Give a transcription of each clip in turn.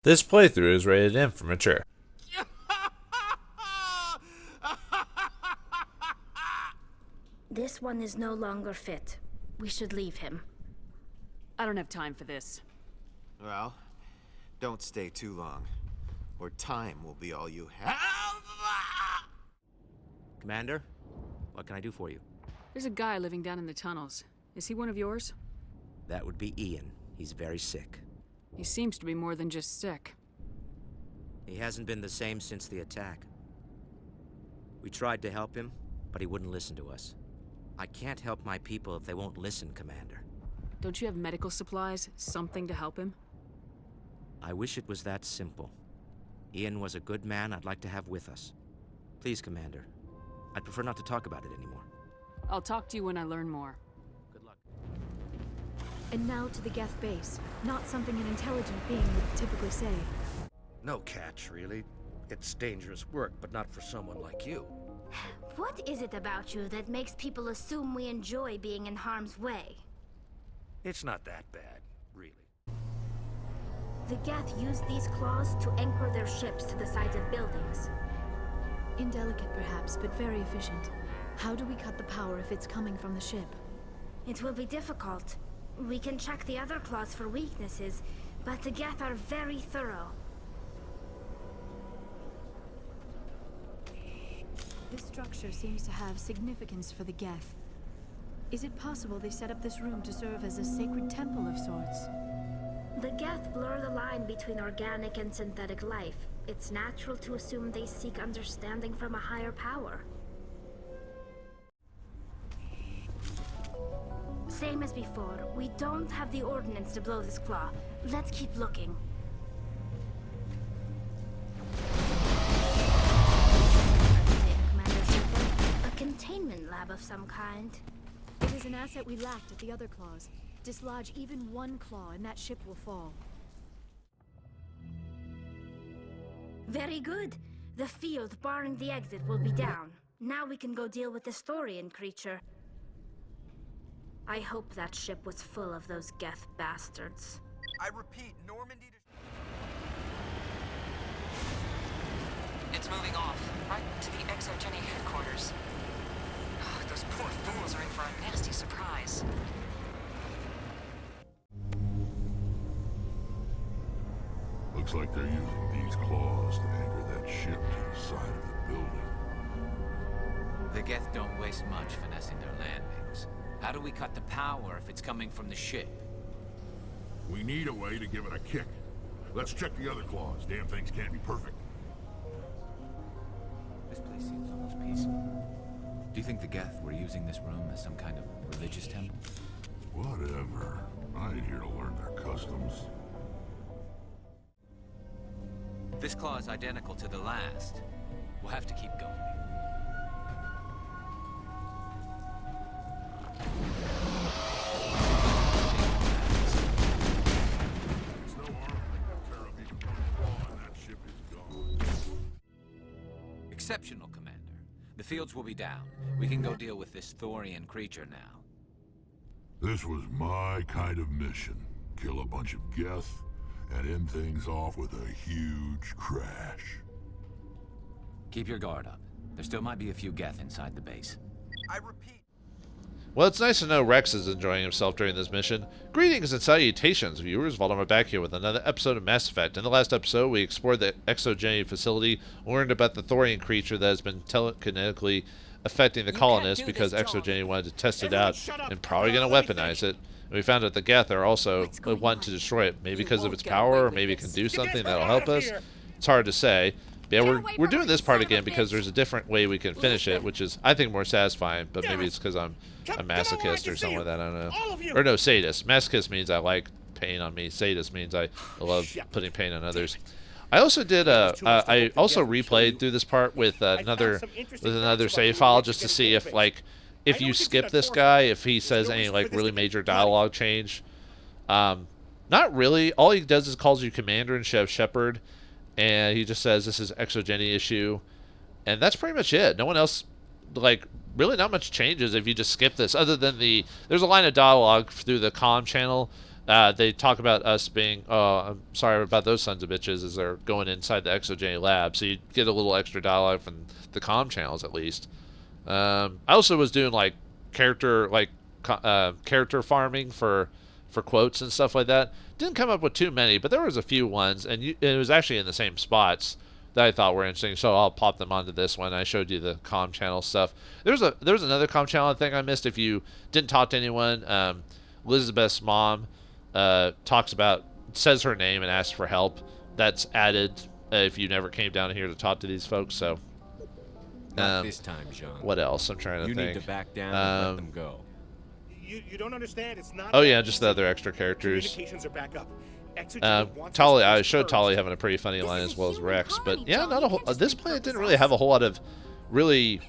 This playthrough is rated M for mature. This one is no longer fit. We should leave him. I don't have time for this. Well, don't stay too long, or time will be all you have. Commander, what can I do for you? There's a guy living down in the tunnels. Is he one of yours? That would be Ian. He's very sick. He seems to be more than just sick. He hasn't been the same since the attack. We tried to help him, but he wouldn't listen to us. I can't help my people if they won't listen, Commander. Don't you have medical supplies? Something to help him? I wish it was that simple. Ian was a good man I'd like to have with us. Please, Commander. I'd prefer not to talk about it anymore. I'll talk to you when I learn more. Good luck. And now to the Geth base. Not something an intelligent being would typically say. No catch, really. It's dangerous work, but not for someone like you. What is it about you that makes people assume we enjoy being in harm's way? It's not that bad, really. The Geth use these claws to anchor their ships to the sides of buildings. Indelicate perhaps, but very efficient. How do we cut the power if it's coming from the ship? It will be difficult. We can check the other claws for weaknesses, but the Geth are very thorough. This structure seems to have significance for the Geth. Is it possible they set up this room to serve as a sacred temple of sorts? The Geth blur the line between organic and synthetic life. It's natural to assume they seek understanding from a higher power. Same as before, we don't have the ordnance to blow this claw. Let's keep looking. Commander Shepard, a containment lab of some kind. It is an asset we lacked at the other claws. Dislodge even one claw and that ship will fall. Very good. The field barring the exit will be down. Now we can go deal with this Thorian creature. I hope that ship was full of those Geth bastards. I repeat, Normandy to... It's moving off, right to the exogeni headquarters. Oh, those poor fools are in for a nasty surprise. Looks like they're using these claws to anchor that ship to the side of the building. The Geth don't waste much finessing their landings. How do we cut the power if it's coming from the ship? We need a way to give it a kick. Let's check the other claws. Damn things can't be perfect. This place seems almost peaceful. Do you think the Geth were using this room as some kind of religious temple? Whatever. I ain't here to learn their customs. This claw is identical to the last. We'll have to keep going. It's no harm to tear up even one claw and that ship is gone. Exceptional, Commander. The fields will be down. We can go deal with this Thorian creature now. This was my kind of mission. Kill a bunch of Geth and end things off with a huge crash. Keep your guard up. There still might be a few Geth inside the base. I repeat. Well, it's nice to know Rex is enjoying himself during this mission. Greetings and salutations, viewers. Vauldemare back here with another episode of Mass Effect. In the last episode, we explored the exogeni facility, learned about the Thorian creature that has been telekinetically affecting the colonists because exogeni wanted to test it out and probably going to weaponize it. And we found out the Geth are also wanting to destroy it, maybe because of its power, or maybe it can do something that'll help us. It's hard to say. Yeah, we're doing this part again because there's a different way we can finish it, which is, I think, more satisfying, but maybe it's because I'm a masochist or something like that, I don't know. Or no, sadist. Masochist means I like pain on me. Sadist means I love putting pain on others. I also did I also replayed through this part with another save file just to see if, like, if you skip this guy, if he says any, like, really major dialogue change. Not really. All he does is calls you Commander and Shepard, and he just says this is exogeni issue, and that's pretty much it. No one else, like, really not much changes if you just skip this, other than there's a line of dialogue through the comm channel they talk about us being, I'm sorry about those sons of bitches, as they're going inside the exogeny lab. So you get a little extra dialogue from the comm channels at least. I also was doing like character farming for quotes and stuff like that. Didn't come up with too many, but there was a few ones, and it was actually in the same spots that I thought were interesting. So I'll pop them onto this one. I showed you the comm channel stuff. There's another comm channel I think I missed. If you didn't talk to anyone, Elizabeth's mom says her name and asks for help. That's added if you never came down here to talk to these folks. So not this time, Jean. What else? I'm trying to think. You need to back down and let them go. You don't understand. It's not. Oh yeah, just the other extra characters. Communications are back up. Tali, I showed Tali having a pretty funny line as well as Rex, but yeah, not a whole. This planet didn't really have a whole lot of really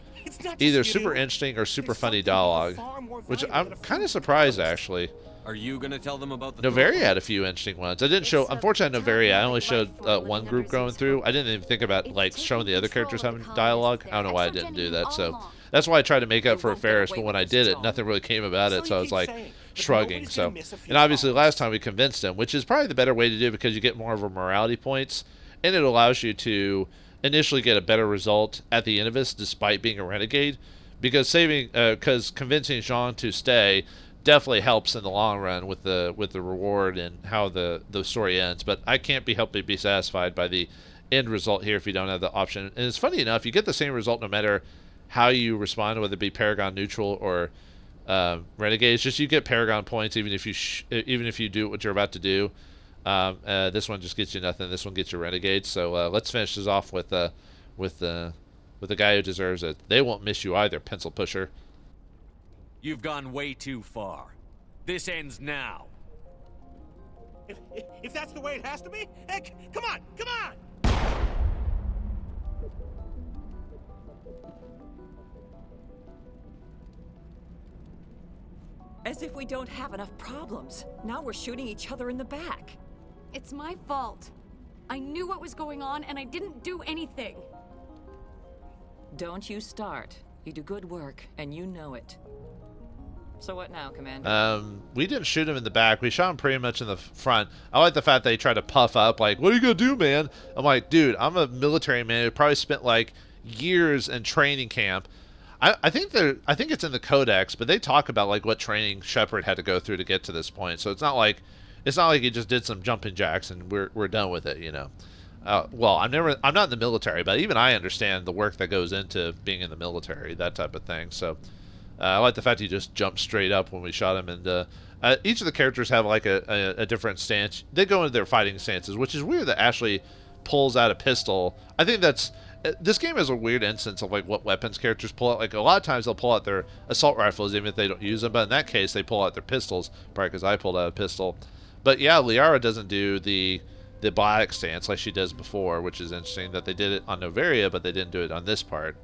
either super interesting or super funny dialogue, which I'm kind of surprised actually. Are you gonna tell them about the Noveria had a few interesting ones. I didn't show, unfortunately, Noveria. I only showed one group going through. I didn't even think about like showing the other characters having dialogue. I don't know why I didn't do that. So that's why I tried to make up for Ferris, but when I did it, nothing really came about it. So I was like shrugging. So, and obviously last time we convinced him, which is probably the better way to do it because you get more of a morality points, and it allows you to initially get a better result at the end of this, despite being a renegade, because convincing Jean to stay definitely helps in the long run with the reward and how the story ends. But I can't help but be satisfied by the end result here if you don't have the option. And it's funny enough, you get the same result no matter how you respond, whether it be Paragon neutral or renegade. It's just you get Paragon points even if you do what you're about to do. This one just gets you nothing. This one gets you renegade. So let's finish this off with the guy who deserves it. They won't miss you either, pencil pusher. You've gone way too far. This ends now. If that's the way it has to be, heck, come on! As if we don't have enough problems. Now we're shooting each other in the back. It's my fault. I knew what was going on and I didn't do anything. Don't you start. You do good work, and you know it. So what now, Commander? We didn't shoot him in the back. We shot him pretty much in the front. I like the fact that he tried to puff up, like, what are you gonna do, man? I'm like, dude, I'm a military man who probably spent like years in training camp. I think it's in the codex, but they talk about like what training Shepard had to go through to get to this point. So it's not like he just did some jumping jacks and we're done with it, you know. Well, I'm not in the military, but even I understand the work that goes into being in the military, that type of thing. So I like the fact he just jumped straight up when we shot him. And each of the characters have like a different stance. They go into their fighting stances, which is weird that Ashley pulls out a pistol. I think this game is a weird instance of like what weapons characters pull out. Like a lot of times they'll pull out their assault rifles even if they don't use them, but in that case they pull out their pistols, probably because I pulled out a pistol. But yeah, Liara doesn't do the biotic stance like she does before, which is interesting that they did it on Noveria, but they didn't do it on this part.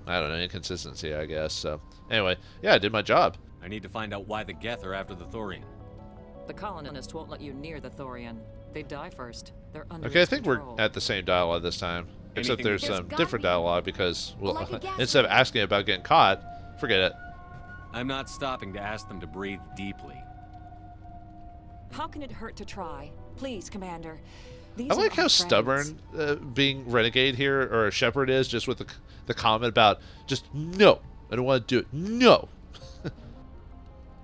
I don't know, inconsistency, I guess. So anyway, yeah, I did my job. I need to find out why the Geth are after the Thorian. The colonists won't let you near the Thorian. They die first. They're under Okay, I its think control. we're at the same dialogue this time. Except there's some different dialogue because, well, Like a gas instead of asking about getting caught, forget it. I'm not stopping to ask them to breathe deeply. How can it hurt to try? Please, Commander. I like how stubborn being Renegade here, or Shepard is, just with the comment about, just, no, I don't want to do it, no.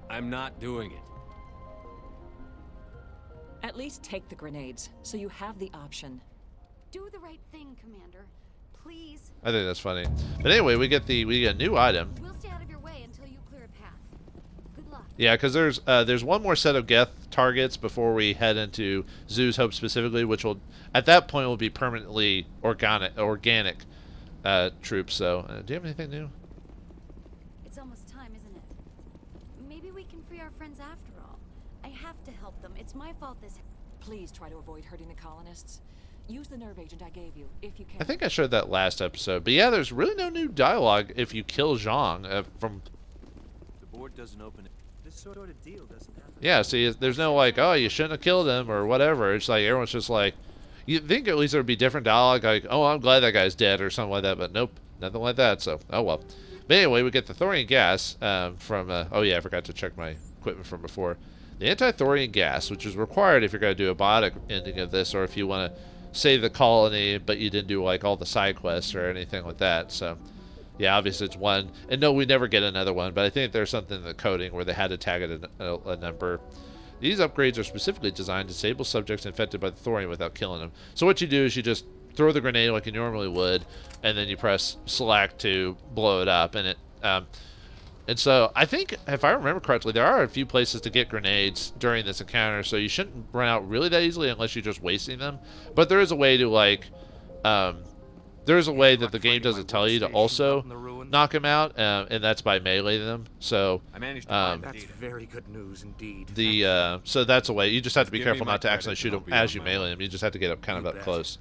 I'm not doing it. At least take the grenades, so you have the option. Do the right thing, Commander. Please. I think that's funny. But anyway, we get a new item. We'll stay out of your way until you clear a path. Good luck. Yeah, because there's one more set of Geth targets before we head into Zoo's Hope specifically, which will, at that point, will be permanently organic troops. So, do you have anything new? It's almost time, isn't it? Maybe we can free our friends after all. I have to help them. It's my fault this. Please try to avoid hurting the colonists. Use the nerve agent I gave you, if you can. I think I showed that last episode. But yeah, there's really no new dialogue if you kill Zhang from... The board doesn't open it. This sort of deal doesn't happen. Yeah, see, there's no like, oh, you shouldn't have killed him or whatever. It's like everyone's just like... You think at least there would be different dialogue, like, oh, I'm glad that guy's dead or something like that. But nope, nothing like that, so, oh well. But anyway, we get the thorium gas from... oh yeah, I forgot to check my equipment from before. the anti-thorium gas, which is required if you're going to do a biotic ending of this, or if you want to save the colony, but you didn't do like all the side quests or anything like that. So, yeah, obviously it's 1. And no, we never get another one, but I think there's something in the coding where they had to tag it a number. These upgrades are specifically designed to disable subjects infected by the thorium without killing them. So what you do is you just throw the grenade like you normally would, and then you press select to blow it up, and it and so I think, if I remember correctly, there are a few places to get grenades during this encounter, so you shouldn't run out really that easily unless you're just wasting them. But there is a way to, like, there's a way that the game doesn't tell you to also knock them out, and that's by meleeing them. So I managed to find that's very good news indeed. So that's a way. You just have to be careful not to accidentally shoot them as you melee them. You just have to get up kind of up close.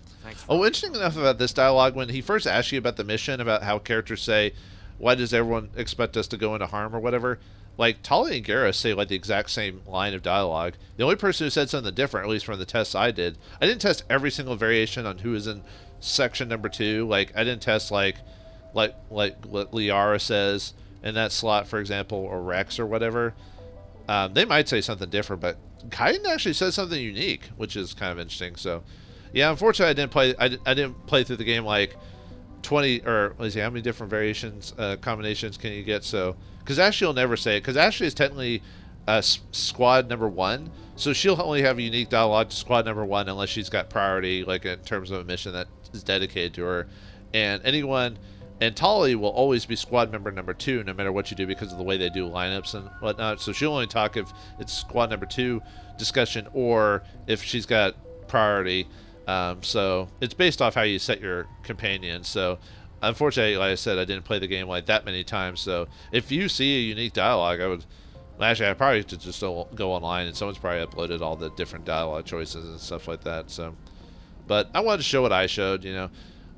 Oh, interesting enough about this dialogue, when he first asks you about the mission, about how characters say, why does everyone expect us to go into harm or whatever? Like, Tali and Garrus say like the exact same line of dialogue. The only person who said something different, at least from the tests I did, I didn't test every single variation on who is in section number 2. Like, I didn't test like what Liara says in that slot, for example, or Rex or whatever. They might say something different, but Kaiden actually says something unique, which is kind of interesting. So, yeah, unfortunately, I didn't play through the game like 20, or let's see, how many different variations, combinations can you get? So, because Ashley will never say it, because Ashley is technically squad number 1, so she'll only have a unique dialogue to squad number 1 unless she's got priority, like in terms of a mission that is dedicated to her. And Tali will always be squad member number 2, no matter what you do, because of the way they do lineups and whatnot. So she'll only talk if it's squad number 2 discussion, or if she's got priority. So it's based off how you set your companion. So unfortunately, like I said, I didn't play the game like that many times. So if you see a unique dialogue, I probably should just go online, and someone's probably uploaded all the different dialogue choices and stuff like that. So, but I wanted to show what I showed, you know.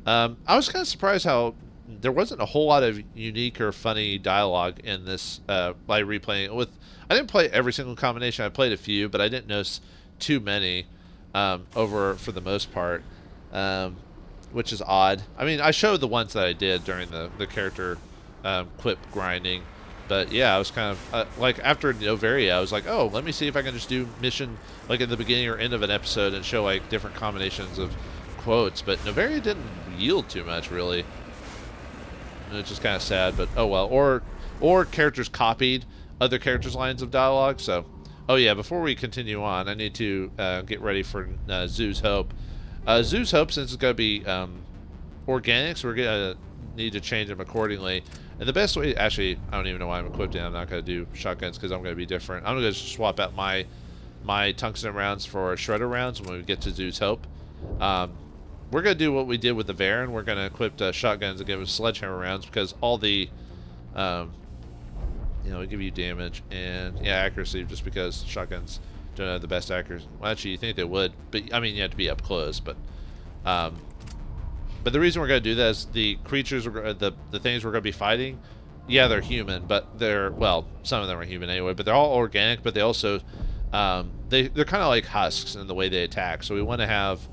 I was kind of surprised how there wasn't a whole lot of unique or funny dialogue in this, by replaying it with. I didn't play every single combination. I played a few, but I didn't notice too many. Over for the most part, which is odd. I mean, I showed the ones that I did during the character quip grinding, but yeah, I was kind of like, after Novaria, I was like, oh, let me see if I can just do mission like at the beginning or end of an episode and show like different combinations of quotes, but Novaria didn't yield too much really. And it's just kind of sad, but oh well. Or characters copied other characters' lines of dialogue, so. Oh yeah, before we continue on, I need to get ready for Zoo's Hope. Zoo's Hope, since it's going to be organics, we're going to need to change them accordingly. And the best way, actually, I don't even know why I'm equipped in. I'm not going to do shotguns because I'm going to be different. I'm going to swap out my tungsten rounds for shredder rounds when we get to Zoo's Hope. We're going to do what we did with the Varen. We're going to equip shotguns and give them sledgehammer rounds, because all the... you know, give you damage and accuracy, just because shotguns don't have the best accuracy. Well, actually, you think they would, but I mean, you have to be up close. But the reason we're going to do that is the creatures, the things we're going to be fighting, yeah, they're human, but they're, well, some of them are human anyway, but they're all organic. But they also they're kind of like husks in the way they attack. So we want to have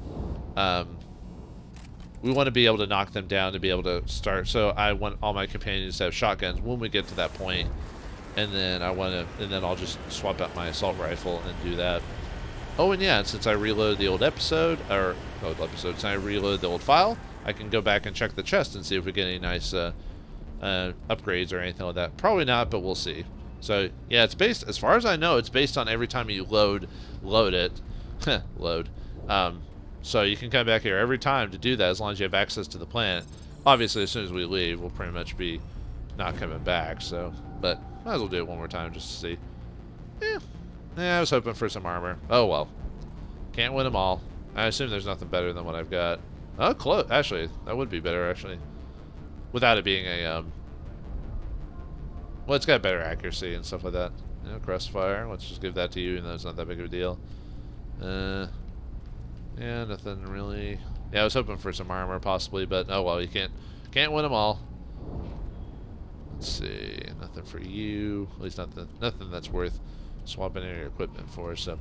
we want to be able to knock them down to be able to start. So I want all my companions to have shotguns when we get to that point. And then I'll just swap out my assault rifle and do that. Oh, and yeah, since I reload the old episode, since I reload the old file, I can go back and check the chest and see if we get any nice upgrades or anything like that. Probably not, but we'll see. So yeah, it's based, as far as I know, it's based on every time you load it. Load. So you can come back here every time to do that, as long as you have access to the planet. Obviously, as soon as we leave, we'll pretty much be not coming back. So, but might as well do it one more time just to see. Yeah, I was hoping for some armor. Oh well. Can't win them all. I assume there's nothing better than what I've got. Oh, close. Actually, that would be better, actually. Without it being a, well, it's got better accuracy and stuff like that. You know, crossfire. Let's just give that to you, even though it's not that big of a deal. Yeah, nothing really. Yeah, I was hoping for some armor, possibly, but oh well, you can't win them all. Let's see, nothing for you. At least nothing that's worth swapping in your equipment for. So,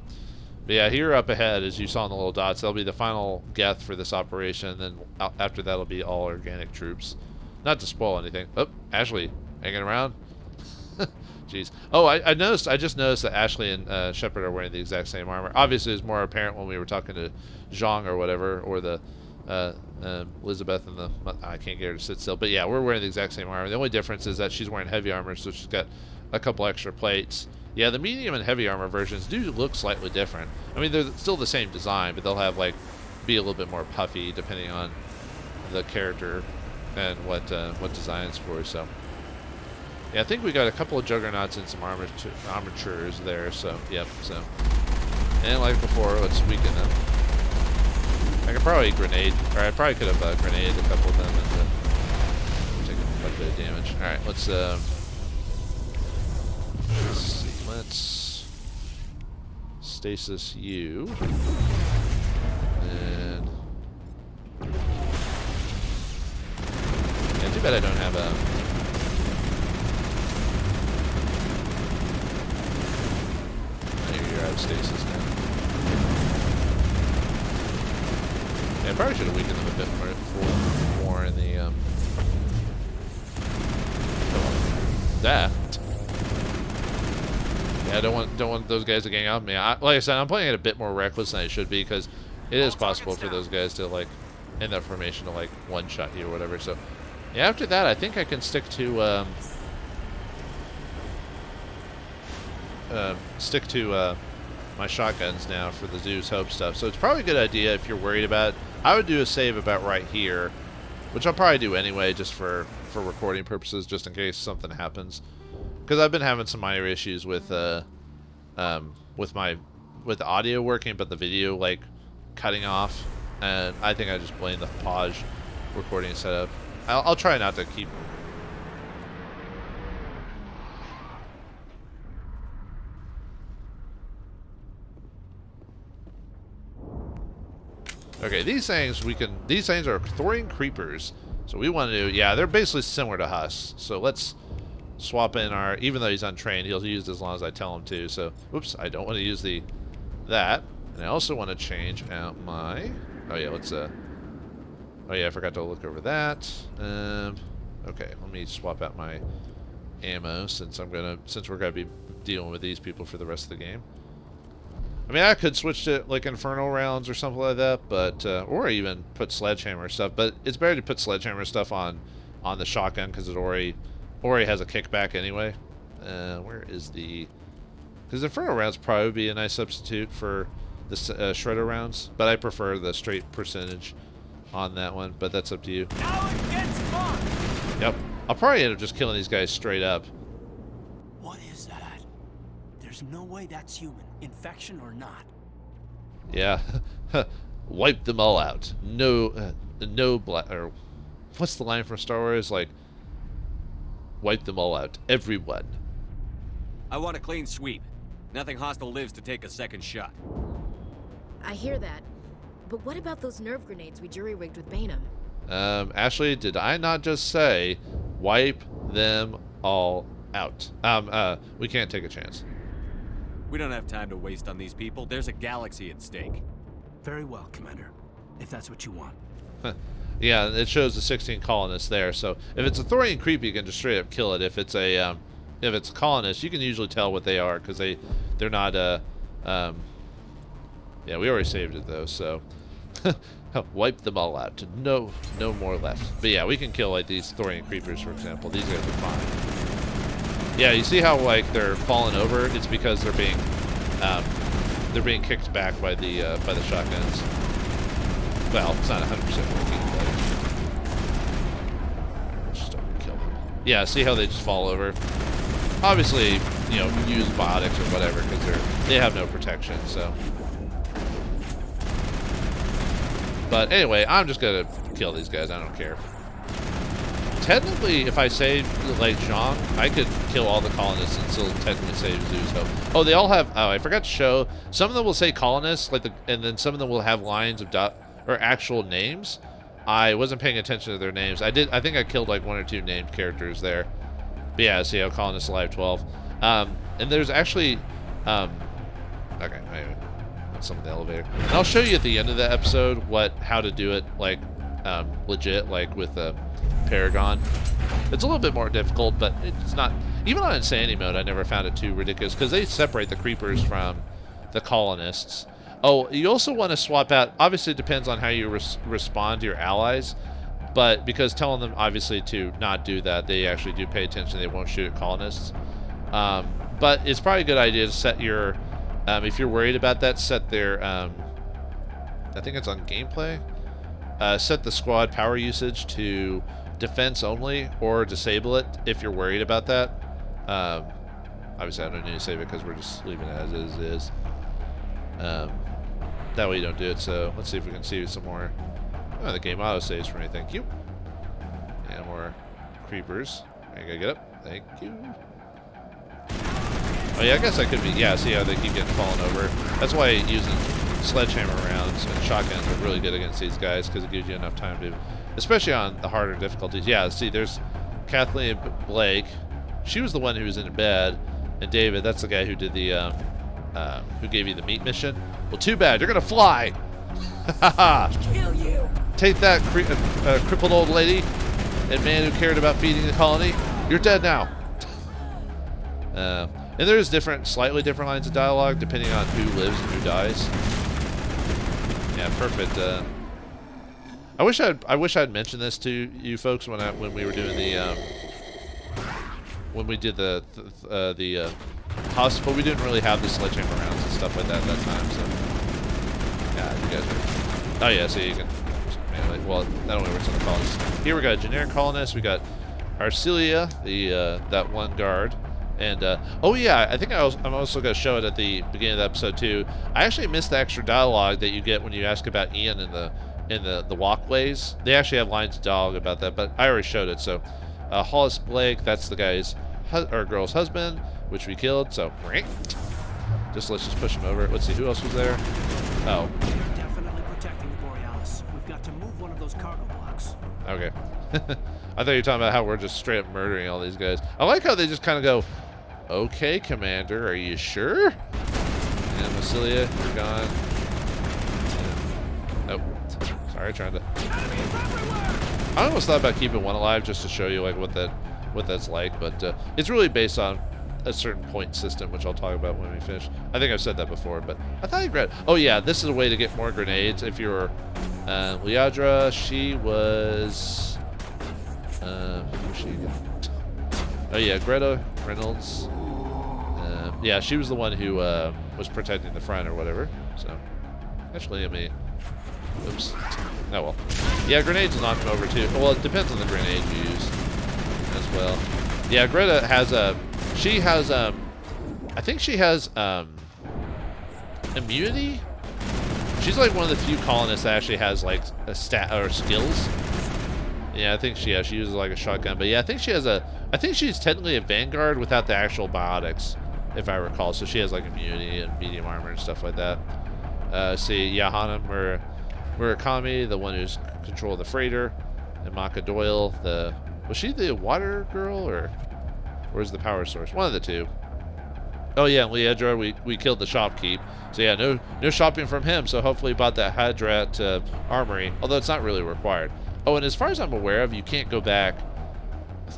but yeah, here up ahead, as you saw in the little dots, that'll be the final Geth for this operation. Then after that'll be all organic troops. Not to spoil anything. Oh, Ashley, hanging around. Jeez. Oh, I noticed. I just noticed that Ashley and Shepard are wearing the exact same armor. Obviously, it was more apparent when we were talking to Zhang or whatever, or the Elizabeth and the. I can't get her to sit still. But yeah, we're wearing the exact same armor. The only difference is that she's wearing heavy armor, so she's got a couple extra plates. Yeah, the medium and heavy armor versions do look slightly different. I mean, they're still the same design, but they'll have like be a little bit more puffy depending on the character and what design it's for. So yeah, I think we got a couple of juggernauts and some armatures there. So yep. So and like before, let's weaken them. I could probably grenade, or I probably could have grenaded a couple of them and taken quite a bit of damage. All right, let's see. Let's stasis you. And yeah, too bad I don't have a. Maybe you're out of stasis now. Yeah, I probably should have weakened them a bit more in the that. Yeah, I don't want those guys to gang out on me. Like I said, I'm playing it a bit more reckless than I should be, because it is possible for those guys to like in that formation to like one-shot you or whatever. So yeah, after that, I think I can stick to my shotguns now for the Zeus Hope stuff. So it's probably a good idea if you're worried about it. I would do a save about right here, which I'll probably do anyway, just for recording purposes, just in case something happens. Because I've been having some minor issues with the audio working, but the video like cutting off, and I think I just blame the pause recording setup. I'll try not to keep. Okay, these things are Thorian creepers, so we want to. Yeah, they're basically similar to Huss. So let's swap in our, even though he's untrained, he'll use it as long as I tell him to. So, whoops, I don't want to use that. And I also want to change out my, oh yeah, let's, oh yeah, I forgot to look over that. Okay, let me swap out my ammo since we're gonna be dealing with these people for the rest of the game. I mean, I could switch to like infernal rounds or something like that, but or even put sledgehammer stuff. But it's better to put sledgehammer stuff on the shotgun because it already has a kickback anyway. Where is the? Because infernal rounds probably would be a nice substitute for the shredder rounds, but I prefer the straight percentage on that one. But that's up to you. Now it gets fun. Yep, I'll probably end up just killing these guys straight up. What is that? There's no way that's human, infection or not. Yeah, wipe them all out. No black. Or what's the line from Star Wars? Like, wipe them all out, everyone. I want a clean sweep. Nothing hostile lives to take a second shot. I hear that. But what about those nerve grenades we jury-rigged with Bainham? Ashley, did I not just say wipe them all out? We can't take a chance. We don't have time to waste on these people. There's a galaxy at stake. Very well, Commander. If that's what you want. Yeah, it shows the 16 colonists there. So if it's a Thorian creep, you can just straight up kill it. If it's a colonist, you can usually tell what they are because they're not yeah, we already saved it though, so wipe them all out. No more left. But yeah, we can kill like these Thorian creepers, for example. These guys are fine. Yeah, you see how like they're falling over? It's because they're being kicked back by the shotguns. Well, it's not 100% working, but just don't kill them. Yeah, see how they just fall over? Obviously, you know, use biotics or whatever because they have no protection. So, but anyway, I'm just gonna kill these guys. I don't care. Technically, if I save like Zhang, I could kill all the colonists and still technically save Zeus Hope. Oh, they all have. Oh, I forgot to show. Some of them will say colonists, and then some of them will have lines of or actual names. I wasn't paying attention to their names. I think I killed like 1 or 2 named characters there. But yeah, see how colonists alive 12. And there's actually. Okay, anyway, that's some of the elevator. And I'll show you at the end of the episode how to do it like legit, like with Paragon. It's a little bit more difficult, but Even on Insanity mode, I never found it too ridiculous, because they separate the creepers from the colonists. Oh, you also want to swap out, obviously it depends on how you respond to your allies, but because telling them, obviously, to not do that, they actually do pay attention, they won't shoot at colonists. But it's probably a good idea to set your, if you're worried about that, set their, I think it's on gameplay, set the squad power usage to defense only, or disable it if you're worried about that. Obviously I don't need to save it because we're just leaving it as is. That way you don't do it. So let's see if we can see some more. Oh, the game auto saves for me, thank you. And more creepers. I gotta get up, thank you. Oh yeah, I guess I could be, yeah, see how they keep getting fallen over. That's why using sledgehammer rounds and shotguns are really good against these guys, because it gives you enough time to, especially on the harder difficulties. Yeah, see, there's Kathleen Blake. She was the one who was in bed, and David, that's the guy who did the, who gave you the meat mission. Well, too bad, you're gonna fly. Kill you. Take that, crippled old lady and man who cared about feeding the colony. You're dead now. And there's slightly different lines of dialogue depending on who lives and who dies. Yeah, perfect. I wish I'd mentioned this to you folks when we were doing the when we did the hospital. We didn't really have the sledgehammer rounds and stuff like that at that time. So yeah, you guys are. Oh yeah, so you can. Well, that only works on the colonists. Here we got generic colonists. We got Arcelia, that one guard. And, oh yeah, I think I'm also going to show it at the beginning of the episode too. I actually missed the extra dialogue that you get when you ask about Ian in the walkways. They actually have lines of dialogue about that, but I already showed it. So, Hollis Blake, that's the guy's or girl's husband, which we killed. So, let's just push him over. Let's see, who else was there? Oh. They're definitely protecting the Borealis. We've got to move one of those cargo blocks. Okay. I thought you were talking about how we're just straight up murdering all these guys. I like how they just kind of go, okay, Commander, are you sure? And Vasilia, you're gone. And, oh, sorry, trying to. I almost thought about keeping one alive just to show you like what that's like, but it's really based on a certain point system, which I'll talk about when we finish. I think I've said that before, but I thought I read. Oh yeah, this is a way to get more grenades. If you're Liadra, she was. Who's she again? Oh yeah, Greta Reynolds. Yeah, she was the one who was protecting the front or whatever. So, actually, let me. Oops. Oh well. Yeah, grenades will knock him over too. Well, it depends on the grenade you use as well. Yeah, Greta has a. She has I think she has immunity. She's like one of the few colonists that actually has like a stat or skills. Yeah, I think she uses like a shotgun, but yeah, I think she's technically a Vanguard without the actual biotics, if I recall. So she has like immunity and medium armor and stuff like that. See, Yahana Murakami, the one who's control the freighter, and Maka Doyle, was she the water girl or where's the power source? One of the two. Oh yeah, Liedra, we killed the shopkeep. So yeah, no shopping from him. So hopefully he bought that Hadrat armory, although it's not really required. Oh, and as far as I'm aware of, you can't go back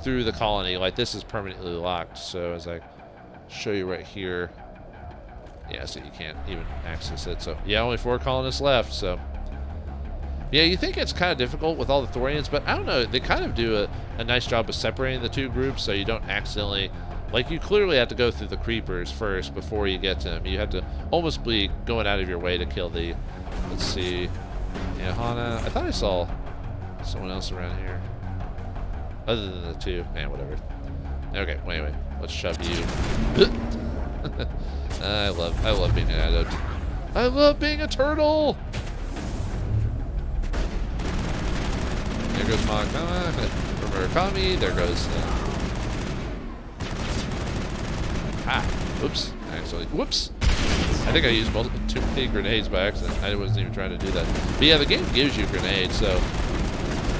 through the colony. Like, this is permanently locked. So as I show you right here, yeah, so you can't even access it. So yeah, only 4 colonists left. So yeah, you think it's kind of difficult with all the Thorians, but I don't know. They kind of do a nice job of separating the two groups, so you don't accidentally. Like, you clearly have to go through the creepers first before you get to them. You have to almost be going out of your way to kill the. Let's see, yeah, Hana. I thought I saw someone else around here, other than the two. Man, whatever. Okay, wait. Let's shove you. I love being an adult. I love being a turtle. There goes Murakami. There goes. Oops. Actually, whoops. I think I used too many grenades by accident. I wasn't even trying to do that. But yeah, the game gives you grenades, so.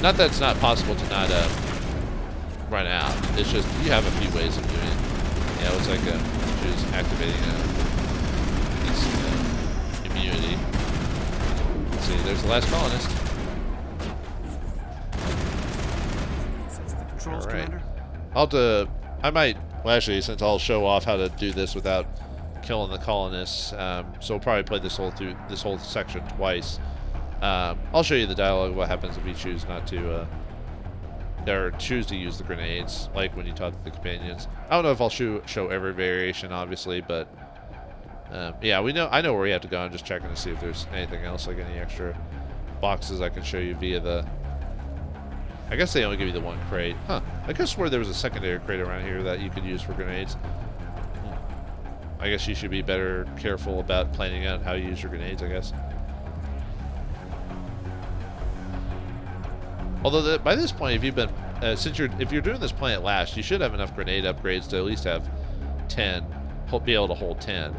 Not that it's not possible to not run out. It's just you have a few ways of doing it. Yeah, it looks like she's activating immunity. Let's see, there's the last colonist. The controls, all right. Commander? I might Well, actually, since I'll show off how to do this without killing the colonists, so we'll probably play this whole section twice. I'll show you the dialogue of what happens if you choose not to, or choose to use the grenades, like when you talk to the companions. I don't know if I'll show every variation, obviously, but yeah, I know where we have to go. I'm just checking to see if there's anything else, like any extra boxes I can show you via the. I guess they only give you the one crate. Huh. I guess where there was a secondary crate around here that you could use for grenades. I guess you should be better careful about planning out how you use your grenades, I guess. Although by this point, if you've been if you're doing this plant last, you should have enough grenade upgrades to at least have 10, be able to hold 10.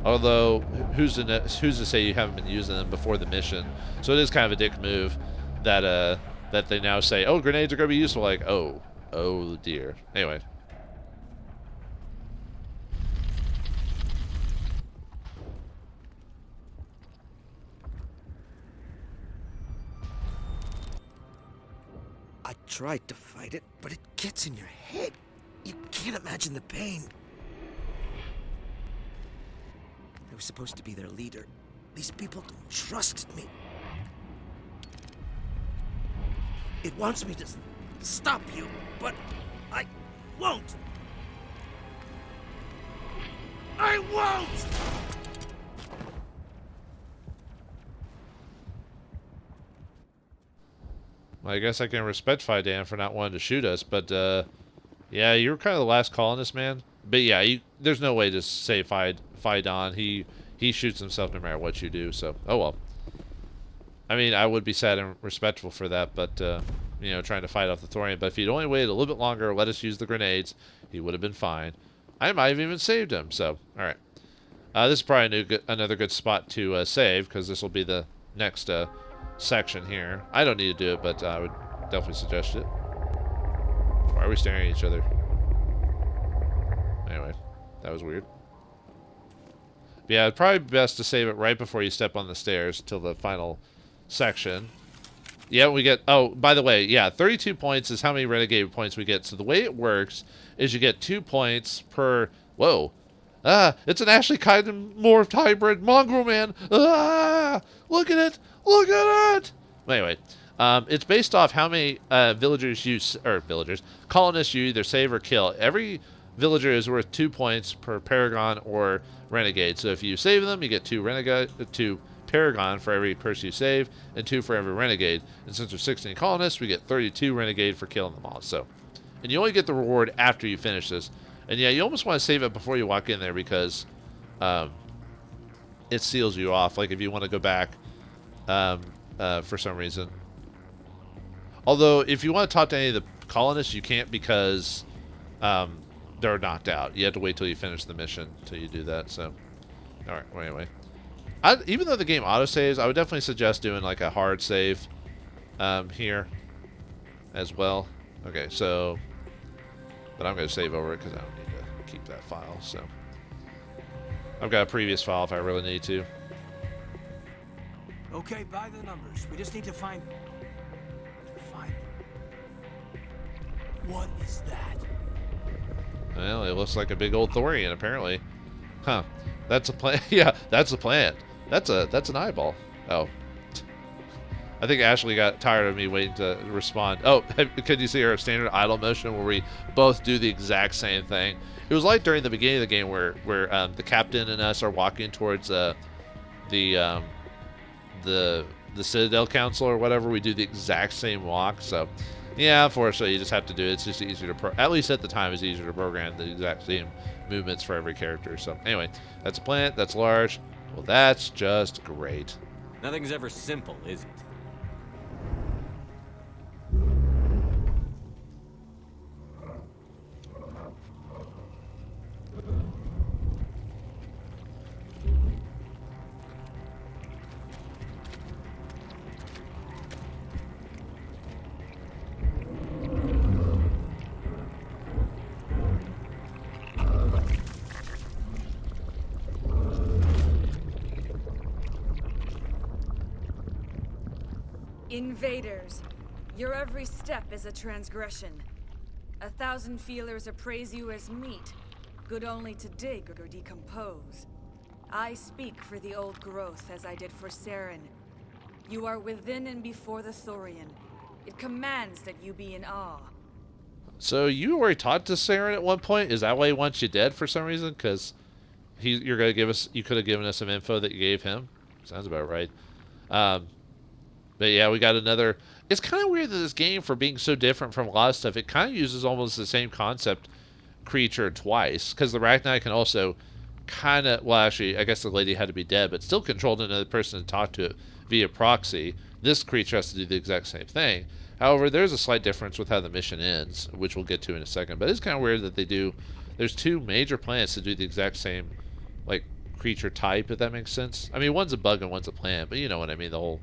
Although who's to say you haven't been using them before the mission? So it is kind of a dick move that that they now say, oh, grenades are going to be useful. Like, oh dear. Anyway. I tried to fight it, but it gets in your head. You can't imagine the pain. I was supposed to be their leader. These people trusted me. It wants me to stop you, but I won't. I won't! Well, I guess I can respect Dan for not wanting to shoot us, but yeah, you were kind of the last colonist, man. But yeah, there's no way to say Don. He shoots himself no matter what you do, so oh well. I mean, I would be sad and respectful for that, but you know, trying to fight off the Thorian. But if he'd only waited a little bit longer, let us use the grenades, he would have been fine. I might have even saved him. So all right, this is probably another good spot to save, because this will be the next section here. I don't need to do it, but I would definitely suggest it. Why are we staring at each other? Anyway, that was weird. But yeah, it'd probably be best to save it right before you step on the stairs till the final section. Yeah, we get, oh, by the way, yeah, 32 points is how many renegade points we get. So the way it works is you get 2 points per, whoa, it's an Ashley Kyden morphed hybrid mongrel man. Look at it. Look at it! Anyway, it's based off how many colonists you either save or kill. Every villager is worth 2 points per Paragon or Renegade. So if you save them, you get 2 Paragon for every person you save, and 2 for every Renegade. And since there's 16 colonists, we get 32 Renegade for killing them all. So, and you only get the reward after you finish this. And yeah, you almost want to save it before you walk in there, because it seals you off. Like if you want to go back for some reason. Although, if you want to talk to any of the colonists, you can't, because they're knocked out. You have to wait till you finish the mission till you do that. So, all right. Well, anyway, even though the game autosaves, I would definitely suggest doing like a hard save here as well. Okay, so, but I'm going to save over it because I don't need to keep that file. So, I've got a previous file if I really need to. Okay, by the numbers. We just need to find... What is that? Well, it looks like a big old Thorian, apparently. Huh. That's a plant. Yeah, that's a plant. That's an eyeball. Oh. I think Ashley got tired of me waiting to respond. Oh, could you see our standard idle motion where we both do the exact same thing? It was like during the beginning of the game where the captain and us are walking towards the Citadel Council or whatever. We do the exact same walk. So, yeah, unfortunately, you just have to do it. It's just easier to at least at the time, it's easier to program the exact same movements for every character. So, anyway, that's a plant. That's large. Well, that's just great. Nothing's ever simple, is it? Invaders, your every step is a transgression. 1,000 feelers appraise you as meat, good only to dig or decompose. I speak for the old growth as I did for Saren. You are within and before the Thorian. It commands that you be in awe. So you already talked to Saren at one point? Is that why he wants you dead for some reason? Because you're gonna give us, you could have given us some info that you gave him. Sounds about right. But yeah, we got another. It's kind of weird that this game, for being so different from a lot of stuff, it kind of uses almost the same concept creature twice. Because the Rachni can also kind of, well, actually, I guess the lady had to be dead, but still controlled another person and talk to it via proxy. This creature has to do the exact same thing. However, there's a slight difference with how the mission ends, which we'll get to in a second. But it's kind of weird that they do. There's two major planets that do the exact same, like, creature type, if that makes sense. I mean, one's a bug and one's a plant, but you know what I mean, the whole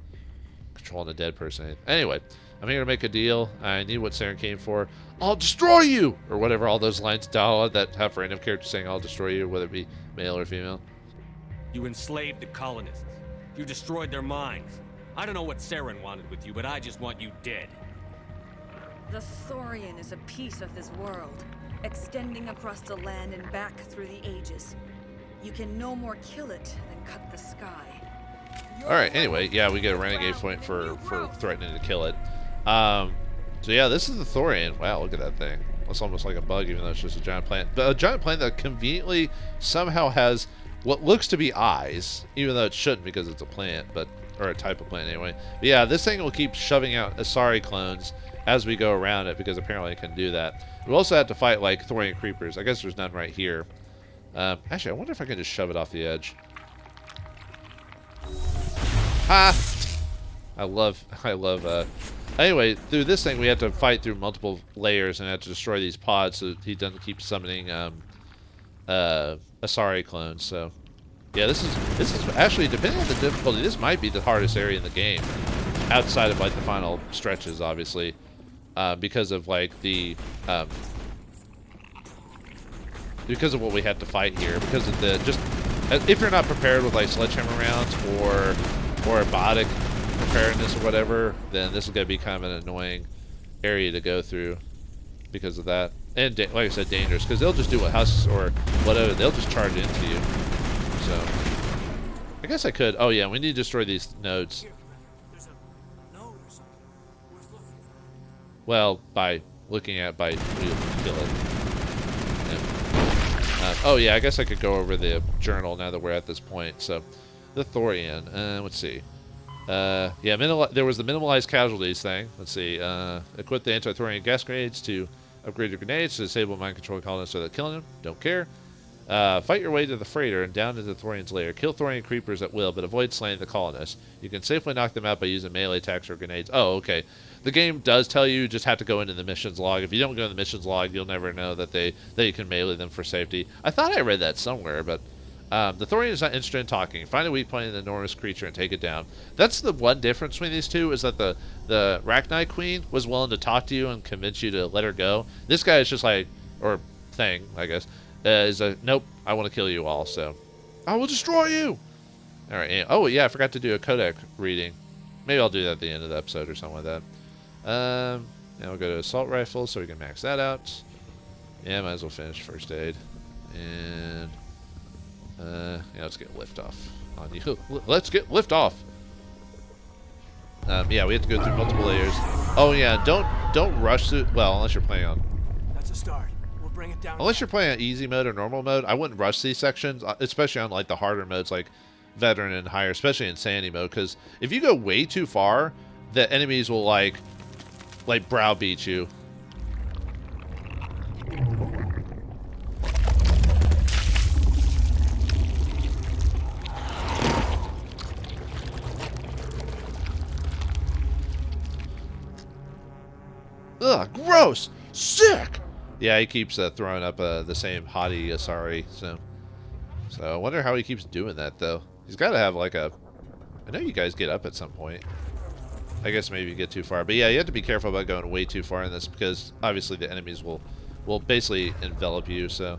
controlling a dead person. Anyway, I'm here to make a deal. I need what Saren came for. I'll destroy you! Or whatever all those lines dialogue that have random characters saying, I'll destroy you, whether it be male or female. You enslaved the colonists. You destroyed their minds. I don't know what Saren wanted with you, but I just want you dead. The Thorian is a piece of this world, extending across the land and back through the ages. You can no more kill it than cut the sky. Alright, anyway, yeah, we get a renegade point for threatening to kill it. So yeah, this is the Thorian. Wow, look at that thing. It's almost like a bug, even though it's just a giant plant. But a giant plant that conveniently somehow has what looks to be eyes, even though it shouldn't because it's a plant, or a type of plant anyway. But yeah, this thing will keep shoving out Asari clones as we go around it, because apparently it can do that. We also have to fight like Thorian creepers. I guess there's none right here. Actually, I wonder if I can just shove it off the edge. Ha! Anyway, through this thing, we have to fight through multiple layers and have to destroy these pods so he doesn't keep summoning Asari clones. So, yeah, this is actually, depending on the difficulty, this might be the hardest area in the game, outside of like the final stretches, obviously, because of like the because of what we have to fight here, because of the if you're not prepared with like sledgehammer rounds or robotic preparedness or whatever, then this is going to be kind of an annoying area to go through because of that. And like I said, dangerous, because they'll just do what husks or whatever, they'll just charge into you. So I guess I could, oh yeah, we need to destroy these nodes. Well, by looking at, by we'll kill it. Yeah. Oh yeah, I guess I could go over the journal now that we're at this point. So the Thorian, let's see. Yeah, there was the minimalized casualties thing. Let's see. Equip the anti-Thorian gas grenades to upgrade your grenades to disable mind control colonists so they're killing them. Don't care. Fight your way to the freighter and down into the Thorian's lair. Kill Thorian creepers at will, but avoid slaying the colonists. You can safely knock them out by using melee attacks or grenades. Oh, okay. The game does tell you just have to go into the missions log. If you don't go in the missions log, you'll never know that you can melee them for safety. I thought I read that somewhere, but the Thorian is not interested in talking. Find a weak point in the enormous creature and take it down. That's the one difference between these two, is that the Rachni Queen was willing to talk to you and convince you to let her go. This guy is just like, or thing, I guess, is a, nope, I want to kill you all, so I will destroy you. All right. Oh, yeah, I forgot to do a codec reading. Maybe I'll do that at the end of the episode or something like that. Now we'll go to assault rifle so we can max that out. Yeah, might as well finish first aid. And yeah, let's get lift off on you. Let's get lift off. Yeah, we have to go through multiple layers. Oh yeah, don't rush through. Well, unless you're playing on. That's a start. We'll bring it down. Unless you're playing on easy mode or normal mode, I wouldn't rush these sections, especially on like the harder modes like veteran and higher, especially in sanity mode, because if you go way too far, the enemies will like browbeat you. Ugh, gross! Sick! Yeah, he keeps throwing up the same hottie Asari, so I wonder how he keeps doing that, though. He's got to have like a... I know you guys get up at some point. I guess maybe you get too far. But yeah, you have to be careful about going way too far in this, because obviously the enemies will basically envelop you, so...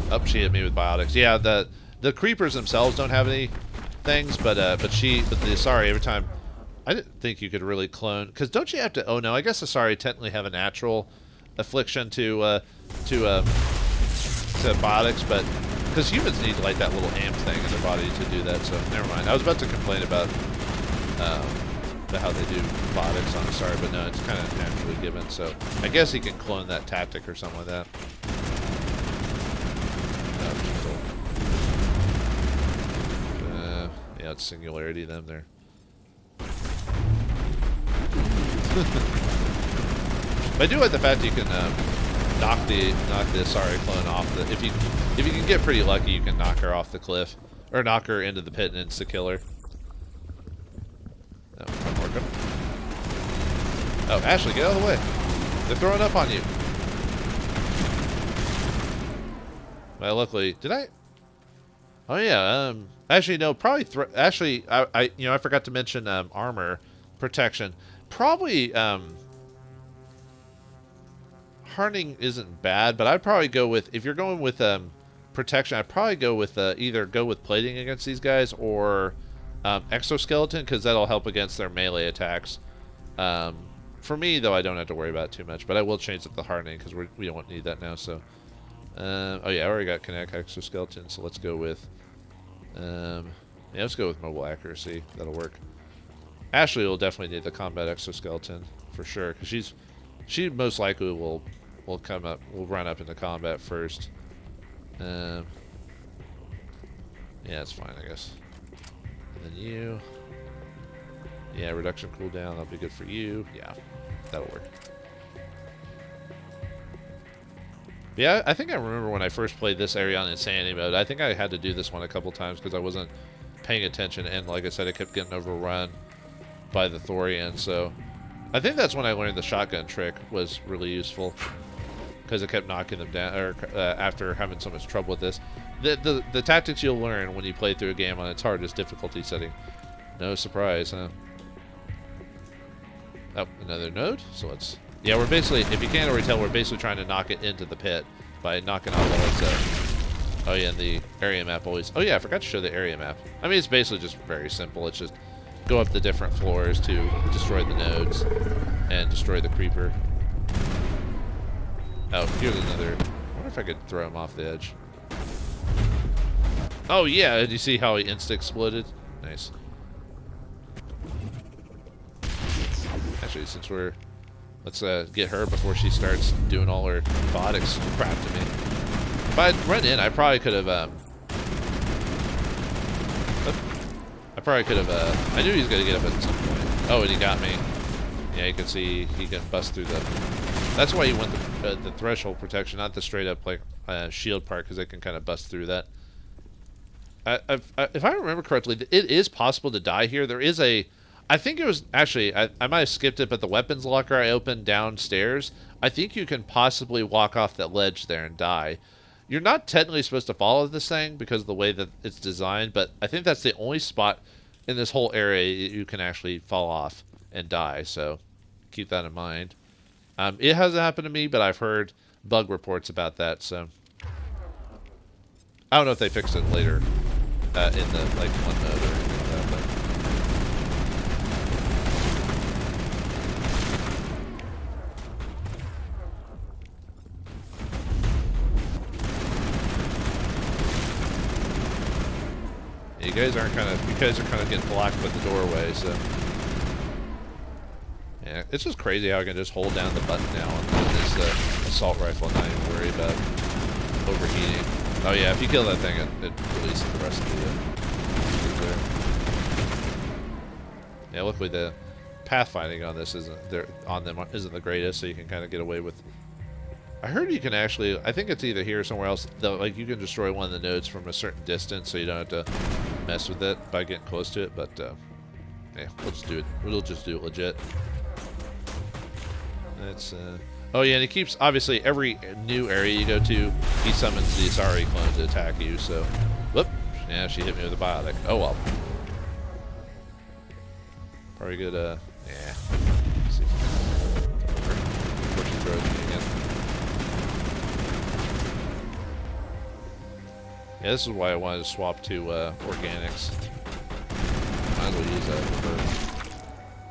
Oh, she hit me with biotics. Yeah, the creepers themselves don't have any things, but the Asari, every time... I didn't think you could really clone, because don't you have to? Oh no, I guess the Asari technically have a natural affliction to biotics, but because humans need like that little amp thing in their body to do that. So never mind. I was about to complain about how they do biotics on Asari, but no, it's kind of naturally given. So I guess he can clone that tactic or something like that. Yeah, it's singularity them there. But I do like the fact that you can knock the Asari clone off. If you can get pretty lucky, you can knock her off the cliff or knock her into the pit and insta kill her. Oh, I'm working. Oh, Ashley, get out of the way! They're throwing up on you. Well, luckily, did I? Oh yeah. Actually, no. Probably. Actually, I forgot to mention armor protection. Probably. Hardening isn't bad, but I'd probably go with, if you're going with protection, I'd probably go with either go with plating against these guys or exoskeleton, because that'll help against their melee attacks. For me, though, I don't have to worry about it too much, but I will change up the hardening because we don't need that now. So, oh yeah, I already got kinetic exoskeleton, so let's go with yeah, let's go with mobile accuracy. That'll work. Ashley will definitely need the combat exoskeleton for sure, because she most likely will run up into combat first. Yeah, it's fine, I guess. And then you. Yeah, reduction cooldown, that'll be good for you. Yeah, that'll work. Yeah, I think I remember when I first played this area on Insanity mode, I think I had to do this one a couple times because I wasn't paying attention, and like I said, I kept getting overrun by the Thorian, so I think that's when I learned the shotgun trick was really useful, because it kept knocking them down, or after having so much trouble with this. The tactics you'll learn when you play through a game on its hardest difficulty setting. No surprise, huh? Oh, another node? So let's... Yeah, we're basically, if you can't already tell, we're basically trying to knock it into the pit by knocking off all its... oh yeah, and the area map always... Oh yeah, I forgot to show the area map. I mean, it's basically just very simple. It's just go up the different floors to destroy the nodes and destroy the creeper. Oh, here's another... I wonder if I could throw him off the edge. Oh yeah, did you see how he insta-exploded? Nice. Actually, since we're... Let's get her before she starts doing all her robotics crap to me. If I'd run in, I probably could have... I knew he was going to get up at some point. Oh, and he got me. Yeah, you can see he can bust through the... That's why you want the threshold protection, not the straight up like shield part, because they can kind of bust through that. If I remember correctly, it is possible to die here. There is a... I think it was... Actually, I might have skipped it, but the weapons locker I opened downstairs, I think you can possibly walk off that ledge there and die. You're not technically supposed to follow this thing because of the way that it's designed, but I think that's the only spot in this whole area you can actually fall off and die, so keep that in mind. It hasn't happened to me, but I've heard bug reports about that, so... I don't know if they fixed it later in the, like, one mode or anything like that, but... You guys are kind of getting blocked with the doorway, so yeah, it's just crazy how I can just hold down the button now on this assault rifle and not even worry about overheating. Oh yeah, if you kill that thing, it releases the rest of the. Yeah, luckily the pathfinding on this isn't the greatest, so you can kind of get away with. I heard you can actually, I think it's either here or somewhere else, though, like you can destroy one of the nodes from a certain distance, so you don't have to mess with it by getting close to it, but yeah, we'll just do it. We'll just do it legit. That's oh yeah, and he keeps, obviously every new area you go to, he summons the Asari clone to attack you, so whoop, yeah, she hit me with a biotic. Oh well. Probably good, yeah. Let's see before she throws me again. Yeah, this is why I wanted to swap to organics. Might as well use that for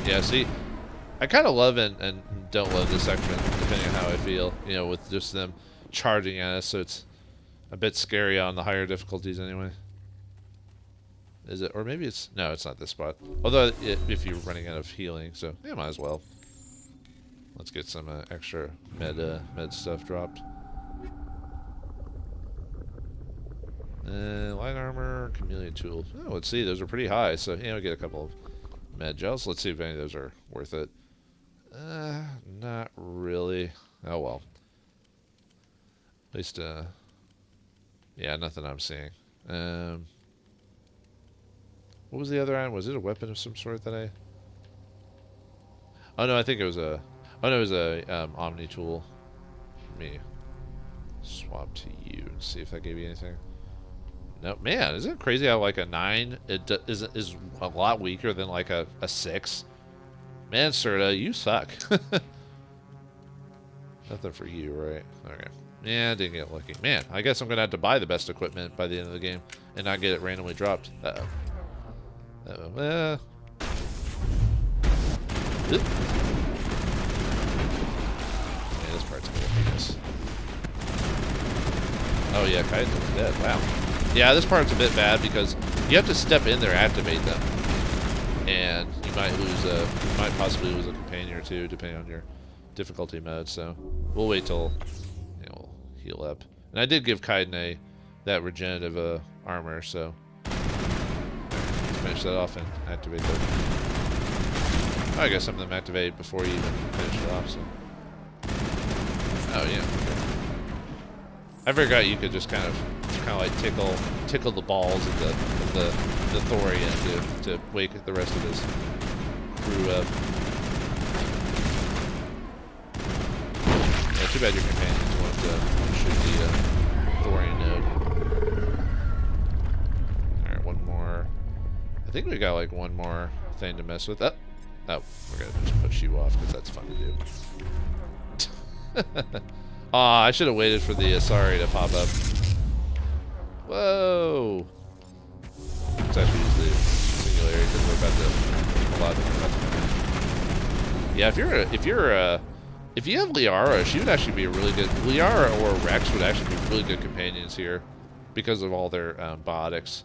Yeah, see, I kind of love and don't love this section, depending on how I feel, you know, with just them charging at us, so it's a bit scary on the higher difficulties anyway. Is it? Or maybe it's... No, it's not this spot. Although, if you're running out of healing, so, yeah, might as well. Let's get some extra med stuff dropped. Light armor, chameleon tools. Oh, let's see, those are pretty high, so, yeah, we get a couple of med gels. Let's see if any of those are worth it. Not really. Oh, well. At least, yeah, nothing I'm seeing. What was the other item? Was it a weapon of some sort that I... Oh, no, I think it was a... Oh, no, it was a Omni tool. Let me swap to you and see if that gave you anything. No, man, isn't it crazy how, like, a 9 is a lot weaker than, like, a 6? Man, Serta, you suck. Nothing for you, right? Okay. Yeah, I didn't get lucky. Man, I guess I'm going to have to buy the best equipment by the end of the game and not get it randomly dropped. Uh-oh. Uh-oh. Yeah, this part's cool, I guess. Oh, yeah, Kaizen's dead. Wow. Yeah, this part's a bit bad because you have to step in there, activate them. And you might lose you might possibly lose a companion or two, depending on your difficulty mode, so we'll wait till, you know, we'll heal up. And I did give Kaiden that regenerative armor, so let's finish that off and activate them. I guess some of them activate before you even finish it off, so. Oh, yeah. Okay. I forgot you could just kind of like tickle the balls of the Thorian to wake the rest of his crew up. Yeah, too bad your companions won't shoot the Thorian node. Alright, one more. I think we got like one more thing to mess with. Oh, we're gonna just push you off because that's fun to do. Aw, I should have waited for the Asari to pop up. Whoa! Let's actually use the singularity because we're about to pull out the. Yeah, if you have Liara, she would actually be a really good. Liara or Rex would actually be really good companions here because of all their biotics.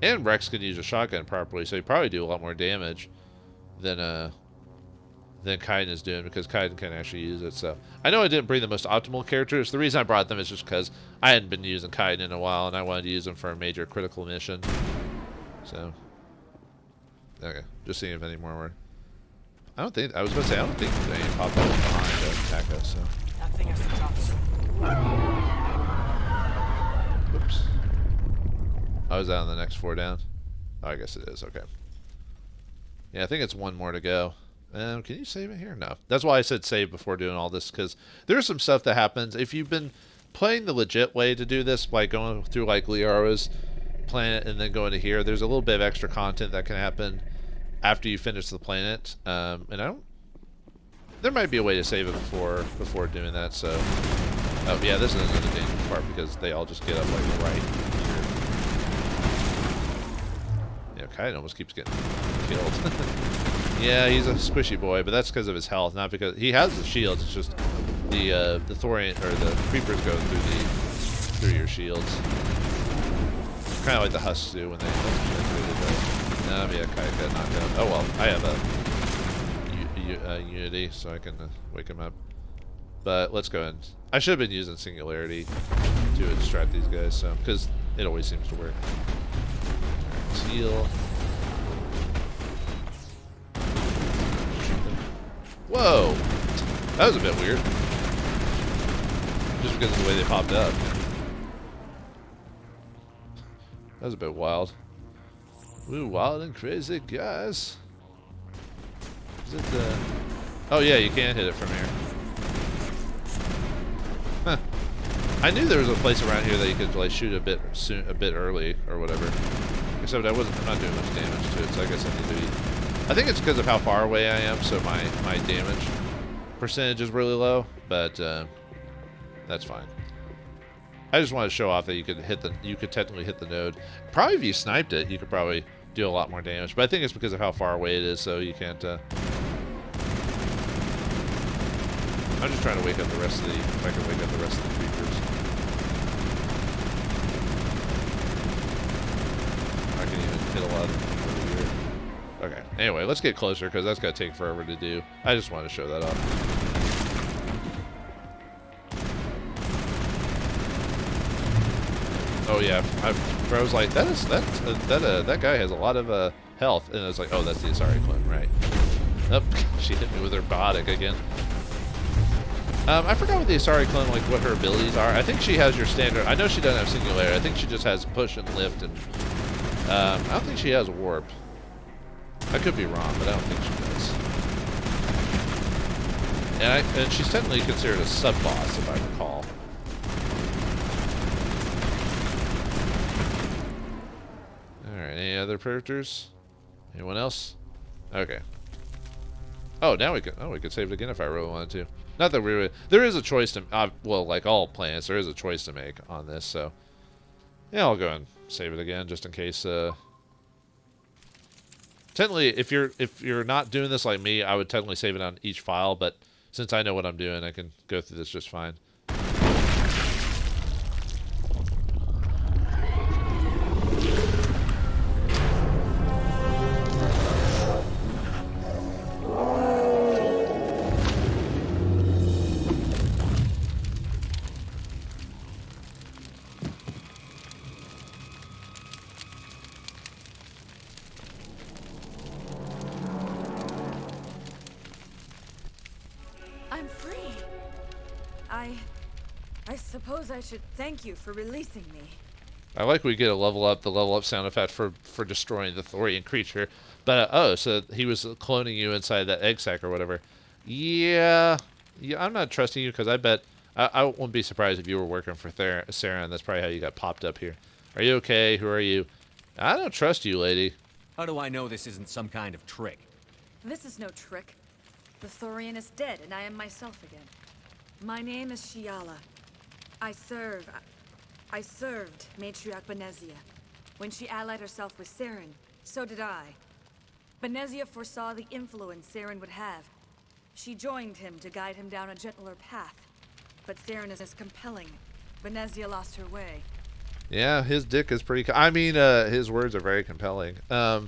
And Rex can use a shotgun properly, so he'd probably do a lot more damage than Kaiden is doing, because Kaiden can actually use it. So I know I didn't bring the most optimal characters. The reason I brought them is just because I hadn't been using Kaiden in a while, and I wanted to use them for a major critical mission. So okay, just seeing if any more were. I don't think any popped up behind to attack us. So. Nothing has to drop soon. Whoops. Oh, is that on the next 4 down? Oh, I guess it is. Okay. Yeah, I think it's one more to go. Can you save it here? No. That's why I said save before doing all this, because there's some stuff that happens. If you've been playing the legit way to do this, like going through like Liara's planet and then going to here, there's a little bit of extra content that can happen after you finish the planet. And there might be a way to save it before doing that. So, oh yeah, this is another dangerous part because they all just get up like right here. Yeah, Kaiden almost keeps getting killed. Yeah, he's a squishy boy, but that's because of his health, not because he has the shields. It's just the Thorian or the creepers go through your shields. Kind of like the husks do when they. Yeah, Kaiden got knocked out. Oh well, I have a unity, so I can wake him up. But let's go ahead. I should have been using singularity to distract these guys, so because it always seems to work. Let's heal. Whoa! That was a bit weird. Just because of the way they popped up. That was a bit wild. Ooh, wild and crazy, guys. Is it the... Oh yeah, you can hit it from here. Huh. I knew there was a place around here that you could like shoot a bit early or whatever. Except I'm not doing much damage to it, so I guess I need to be... I think it's because of how far away I am, so my damage percentage is really low, but that's fine. I just want to show off that you could technically hit the node. Probably if you sniped it, you could probably do a lot more damage. But I think it's because of how far away it is, so you can't... I'm just trying to wake up the rest of the... If I can wake up the rest of the creatures. I can even hit a lot of them over here. Okay, anyway, let's get closer, because that's going to take forever to do. I just wanted to show that off. Oh yeah, I was like, that guy has a lot of health, and I was like, oh, that's the Asari clone, right? Oh, she hit me with her biotic again. I forgot what the Asari clone, like what her abilities are. I think she has your standard. I know she doesn't have singularity. I think she just has push and lift, and I don't think she has warp. I could be wrong, but I don't think she does. And she's technically considered a sub-boss, if I recall. Alright, any other characters? Anyone else? Okay. Oh, now we could save it again if I really wanted to. Not that we really... There is a choice to... well, like all planets, there is a choice to make on this, so... Yeah, I'll go and save it again, just in case, Technically, if you're not doing this like me, I would technically save it on each file, but since I know what I'm doing, I can go through this just fine. I suppose I should thank you for releasing me. I like we get the level up sound effect for destroying the Thorian creature. But, oh, so he was cloning you inside that egg sac or whatever. Yeah, I'm not trusting you because I bet... I wouldn't be surprised if you were working for Saren. That's probably how you got popped up here. Are you okay? Who are you? I don't trust you, lady. How do I know this isn't some kind of trick? This is no trick. The Thorian is dead, and I am myself again. My name is Shiala. I served Matriarch Benezia. When she allied herself with Saren, so did I. Benezia foresaw the influence Saren would have. She joined him to guide him down a gentler path. But Saren is as compelling. Benezia lost her way. Yeah, his dick is pretty... his words are very compelling. Yeah,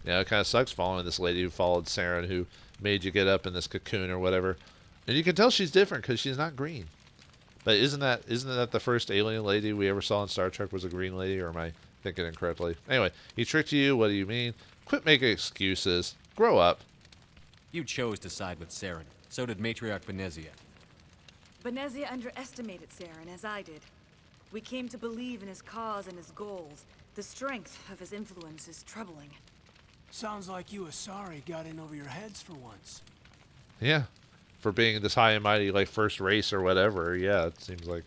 it kind of sucks following this lady who followed Saren, who made you get up in this cocoon or whatever. And you can tell she's different because she's not green. But isn't that the first alien lady we ever saw in Star Trek was a green lady, or am I thinking incorrectly? Anyway, he tricked you. What do you mean? Quit making excuses. Grow up. You chose to side with Saren. So did Matriarch Benezia. Benezia underestimated Saren, as I did. We came to believe in his cause and his goals. The strength of his influence is troubling. Sounds like you Asari got in over your heads for once. Yeah. For being this high and mighty, like, first race or whatever. Yeah, it seems like,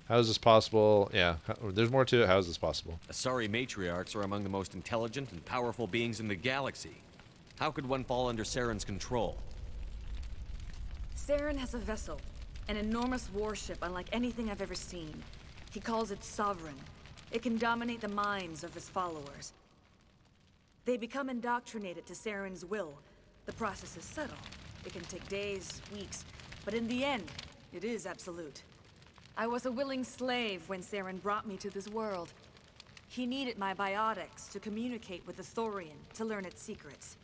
how is this possible? Yeah, there's more to it. How is this possible? Asari matriarchs are among the most intelligent and powerful beings in the galaxy. How could one fall under Saren's control? Saren has a vessel. An enormous warship unlike anything I've ever seen. He calls it Sovereign. It can dominate the minds of his followers. They become indoctrinated to Saren's will. The process is subtle. It can take days, weeks, but in the end, it is absolute. I was a willing slave when Saren brought me to this world. He needed my biotics to communicate with the Thorian, to learn its secrets.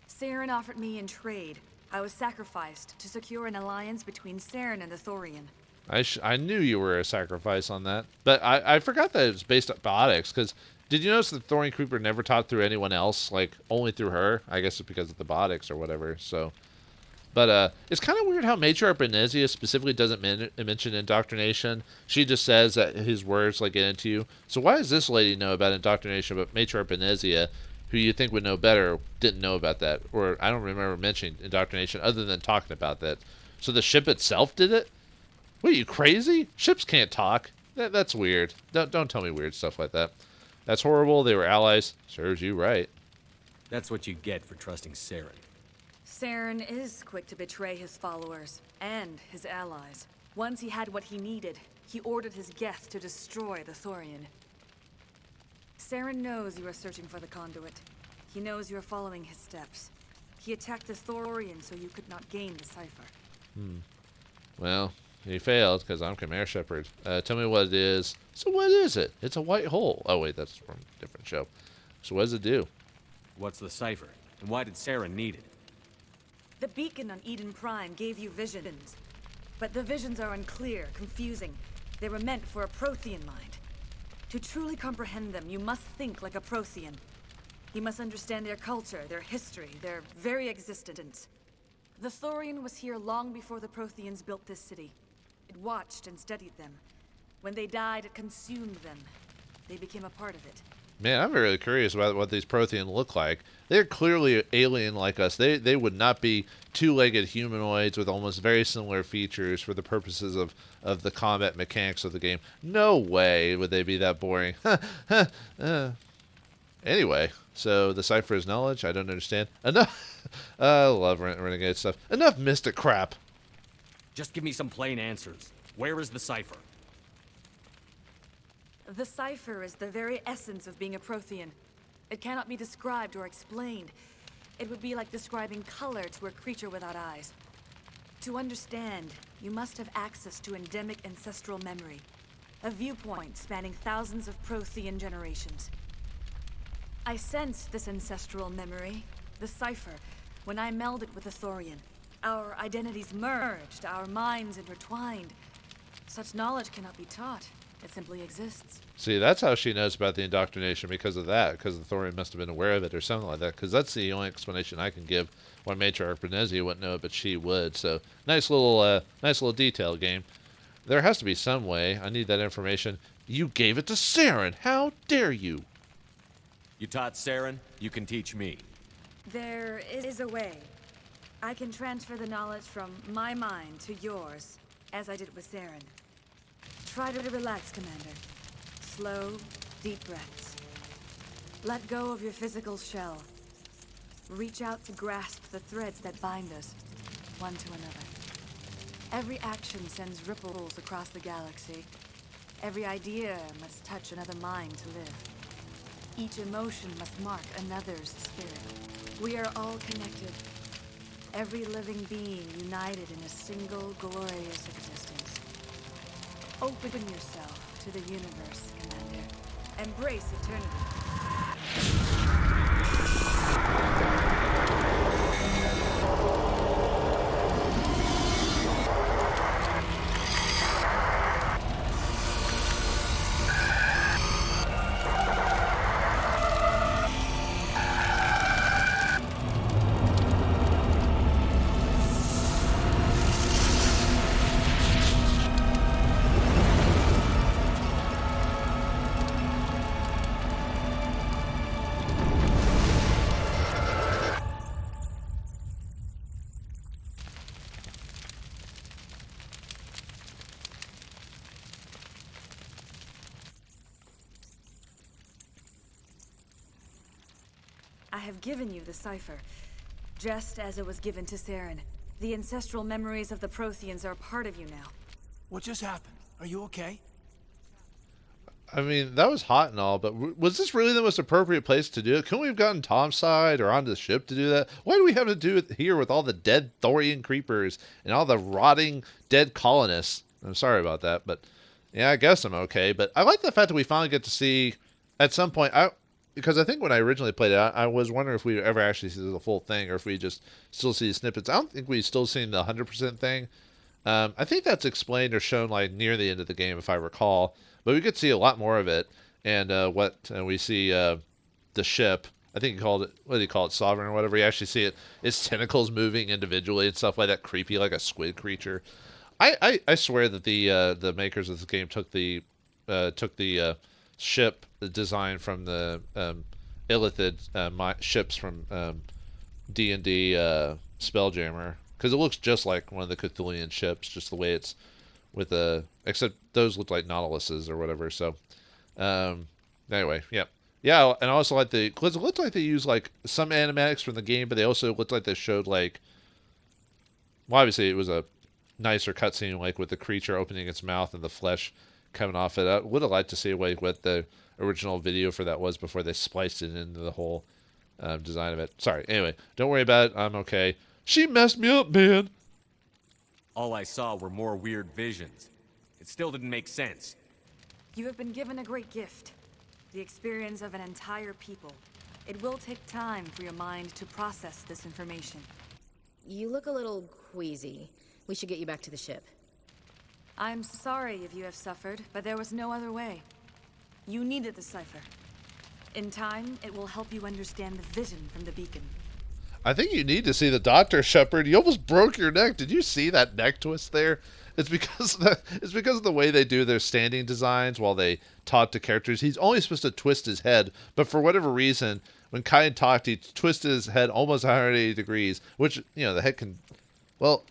Saren offered me in trade. I was sacrificed to secure an alliance between Saren and the Thorian. I knew you were a sacrifice on that, but I forgot that it was based on biotics, because did you notice that the Thorian Creeper never talked through anyone else, like, only through her? I guess it's because of the biotics or whatever, so... But it's kind of weird how Matriarch Benezia specifically doesn't mention indoctrination. She just says that his words like get into you. So why does this lady know about indoctrination, but Matriarch Benezia, who you think would know better, didn't know about that? Or I don't remember mentioning indoctrination other than talking about that. So the ship itself did it? What, are you crazy? Ships can't talk. That's weird. Don't tell me weird stuff like that. That's horrible. They were allies. Serves you right. That's what you get for trusting Saren. Saren is quick to betray his followers and his allies. Once he had what he needed, he ordered his Geth to destroy the Thorian. Saren knows you are searching for the conduit. He knows you are following his steps. He attacked the Thorian so you could not gain the cipher. Well, he failed because I'm Commander Shepard. Tell me what it is. So what is it? It's a white hole. Oh wait, that's from a different show. So what does it do? What's the cipher? And why did Saren need it? The beacon on Eden Prime gave you visions. But the visions are unclear, confusing. They were meant for a Prothean mind. To truly comprehend them, you must think like a Prothean. You must understand their culture, their history, their very existence. The Thorian was here long before the Protheans built this city. It watched and studied them. When they died, it consumed them. They became a part of it. Man, I'm really curious about what these Prothean look like. They're clearly alien like us. They would not be two-legged humanoids with almost very similar features for the purposes of the combat mechanics of the game. No way would they be that boring. Anyway, so the cipher is knowledge. I don't understand. Enough. I love renegade stuff. Enough mystic crap. Just give me some plain answers. Where is the cipher? The cipher is the very essence of being a Prothean. It cannot be described or explained. It would be like describing color to a creature without eyes. To understand, you must have access to endemic ancestral memory. A viewpoint spanning thousands of Prothean generations. I sensed this ancestral memory, the cipher, when I melded with the Thorian. Our identities merged, our minds intertwined. Such knowledge cannot be taught. It simply exists. See, that's how she knows about the indoctrination, because of that, because the Thorian must have been aware of it or something like that, because that's the only explanation I can give why Matriarch Benezia wouldn't know it, but she would. So, nice little detail, game. There has to be some way. I need that information. You gave it to Saren. How dare you? You taught Saren, you can teach me. There is a way. I can transfer the knowledge from my mind to yours, as I did with Saren. Try to relax, Commander. Slow, deep breaths. Let go of your physical shell. Reach out to grasp the threads that bind us, one to another. Every action sends ripples across the galaxy. Every idea must touch another mind to live. Each emotion must mark another's spirit. We are all connected. Every living being united in a single glorious existence. Open yourself to the universe, Commander. Embrace eternity. I have given you the cipher, just as it was given to Saren. The ancestral memories of the Protheans are part of you now. What just happened? Are you okay? I mean, that was hot and all, but was this really the most appropriate place to do it? Couldn't we have gotten Tom's side or onto the ship to do that? Why do we have to do it here with all the dead Thorian creepers and all the rotting dead colonists? I'm sorry about that, but yeah, I guess I'm okay. But I like the fact that we finally get to see, at some point, because I think when I originally played it, I was wondering if we ever actually see the full thing or if we just still see snippets. I don't think we've still seen the 100% thing. I think that's explained or shown like near the end of the game, if I recall. But we could see a lot more of it, and we see the ship. I think he called it, what did he call it, Sovereign or whatever. You actually see it, its tentacles moving individually and stuff like that, creepy like a squid creature. I swear that the makers of this game took the ship design from the Illithid ships from D&D Spelljammer, because it looks just like one of the Cthulhian ships, just the way it's with the, except those look like Nautiluses or whatever. So anyway, yeah, and I also like because it looked like they used like some animatics from the game, but they also looked like they showed like, well, obviously it was a nicer cutscene, like with the creature opening its mouth and the flesh coming off it. I would have liked to see like what the original video for that was before they spliced it into the whole design of it. Sorry. Anyway, don't worry about it. I'm okay. She messed me up, man. All I saw were more weird visions. It still didn't make sense. You have been given a great gift. The experience of an entire people. It will take time for your mind to process this information. You look a little queasy. We should get you back to the ship. I'm sorry if you have suffered, but there was no other way. You needed the cipher. In time, it will help you understand the vision from the beacon. I think you need to see the doctor, Shepard. You almost broke your neck. Did you see that neck twist there? It's because of the way they do their standing designs while they talk to characters. He's only supposed to twist his head, but for whatever reason, when Kyan talked, he twisted his head almost 180 degrees, which, you know, the head can, well,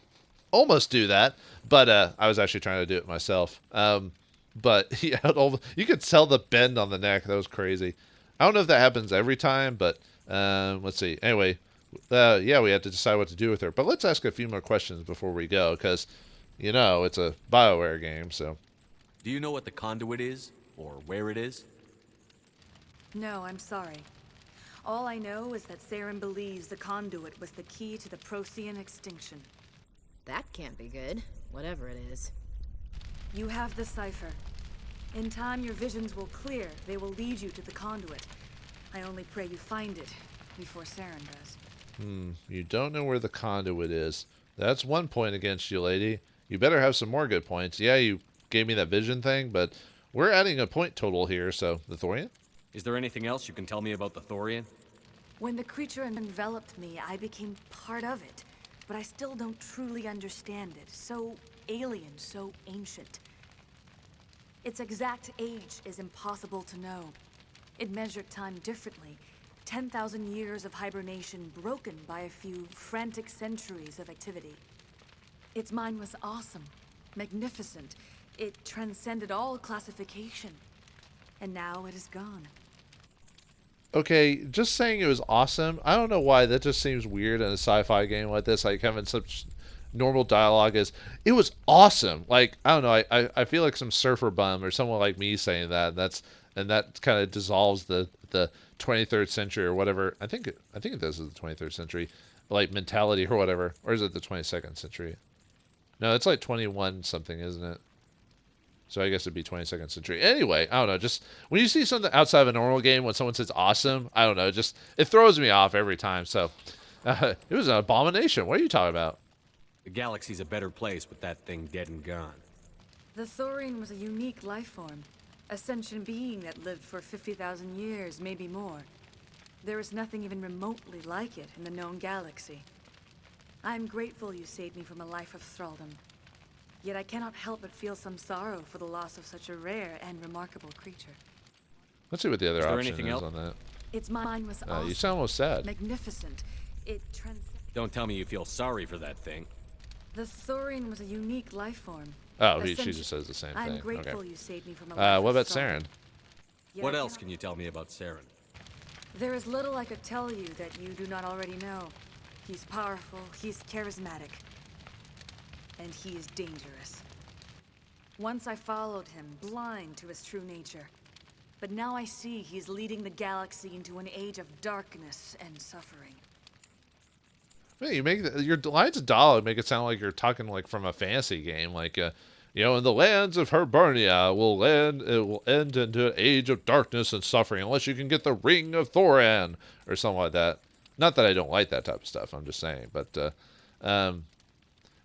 almost do that. But I was actually trying to do it myself. But he had you could tell the bend on the neck. That was crazy. I don't know if that happens every time, but let's see. Anyway, yeah, we had to decide what to do with her. But let's ask a few more questions before we go, because, you know, it's a BioWare game, so. Do you know what the conduit is, or where it is? No, I'm sorry. All I know is that Saren believes the conduit was the key to the Prothean extinction. That can't be good, whatever it is. You have the cipher. In time, your visions will clear. They will lead you to the conduit. I only pray you find it before Saren does. You don't know where the conduit is. That's one point against you, lady. You better have some more good points. Yeah, you gave me that vision thing, but we're adding a point total here, so the Thorian? Is there anything else you can tell me about the Thorian? When the creature enveloped me, I became part of it. But I still don't truly understand it. So alien, so ancient. Its exact age is impossible to know. It measured time differently. 10,000 years of hibernation broken by a few frantic centuries of activity. Its mind was awesome, magnificent. It transcended all classification. And now it is gone. Okay, just saying it was awesome. I don't know why that just seems weird in a sci-fi game like this, like having such normal dialogue as it was awesome. Like, I don't know, I feel like some surfer bum or someone like me saying that. And that kind of dissolves the 23rd century or whatever. I think this is the 23rd century, like mentality or whatever. Or is it the 22nd century? No, it's like 21 something, isn't it? So I guess it'd be 22nd century. Anyway, I don't know. Just when you see something outside of a normal game, when someone says awesome, I don't know. Just it throws me off every time. So it was an abomination. What are you talking about? The galaxy's a better place with that thing dead and gone. The Thorian was a unique life form. A sentient being that lived for 50,000 years, maybe more. There is nothing even remotely like it in the known galaxy. I'm grateful you saved me from a life of thraldom. Yet I cannot help but feel some sorrow for the loss of such a rare and remarkable creature. Let's see what the other option is on that. Its mind was awesome, you sound almost sad. magnificent. It Don't tell me you feel sorry for that thing. The Thorian was a unique life form. Oh, she just says the same thing. I'm grateful okay. you saved me from a life what of about thraldom. Saren? Yet What I else cannot- can you tell me about Saren? There is little I could tell you that you do not already know. He's powerful, he's charismatic, and he is dangerous. Once I followed him, blind to his true nature. But now I see he's leading the galaxy into an age of darkness and suffering. Man, you make your lines of dialogue make it sound like you're talking like from a fantasy game, like you know, in the lands of Hibernia it will end into an age of darkness and suffering unless you can get the Ring of Thoran or something like that. Not that I don't like that type of stuff, I'm just saying. But and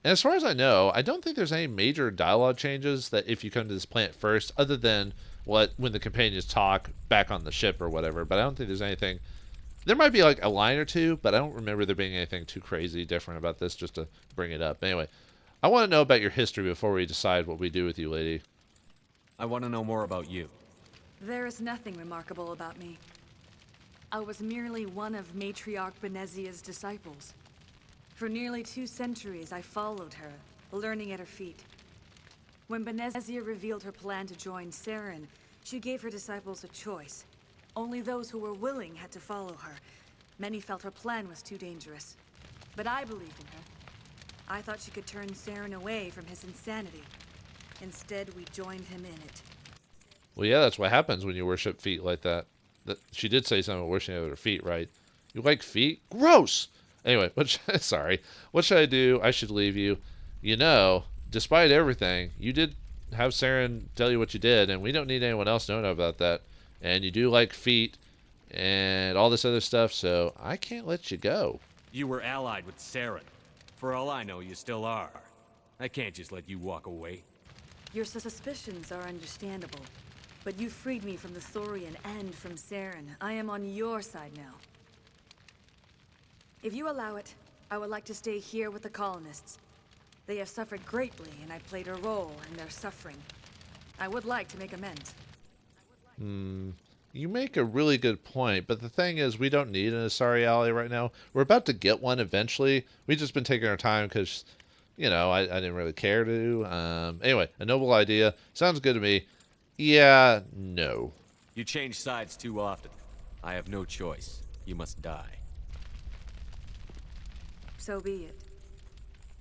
as far as I know, I don't think there's any major dialogue changes that if you come to this planet first, other than when the companions talk back on the ship or whatever. But I don't think there's anything. There might be like a line or two, but I don't remember there being anything too crazy different about this, just to bring it up. Anyway, I want to know about your history before we decide what we do with you, lady. I want to know more about you. There is nothing remarkable about me. I was merely one of Matriarch Benezia's disciples. For nearly 2 centuries, I followed her, learning at her feet. When Benezia revealed her plan to join Saren, she gave her disciples a choice. Only those who were willing had to follow her. Many felt her plan was too dangerous. But I believed in her. I thought she could turn Saren away from his insanity. Instead, we joined him in it. Well, yeah, that's what happens when you worship feet like that. She did say something about worshiping at her feet, right? You like feet? Gross! Anyway, sorry. What should I do? I should leave you. You know, despite everything, you did have Saren tell you what you did, and we don't need anyone else knowing about that. And you do like feet and all this other stuff, so I can't let you go. You were allied with Saren. For all I know, you still are. I can't just let you walk away. Your suspicions are understandable, but you freed me from the Thorian and from Saren. I am on your side now. If you allow it, I would like to stay here with the colonists. They have suffered greatly, and I played a role in their suffering. I would like to make amends. You make a really good point, but the thing is, we don't need an Asari ally right now. We're about to get one eventually. We've just been taking our time because, you know, I didn't really care to. Anyway, a noble idea. Sounds good to me. Yeah, no. You change sides too often. I have no choice. You must die. So be it.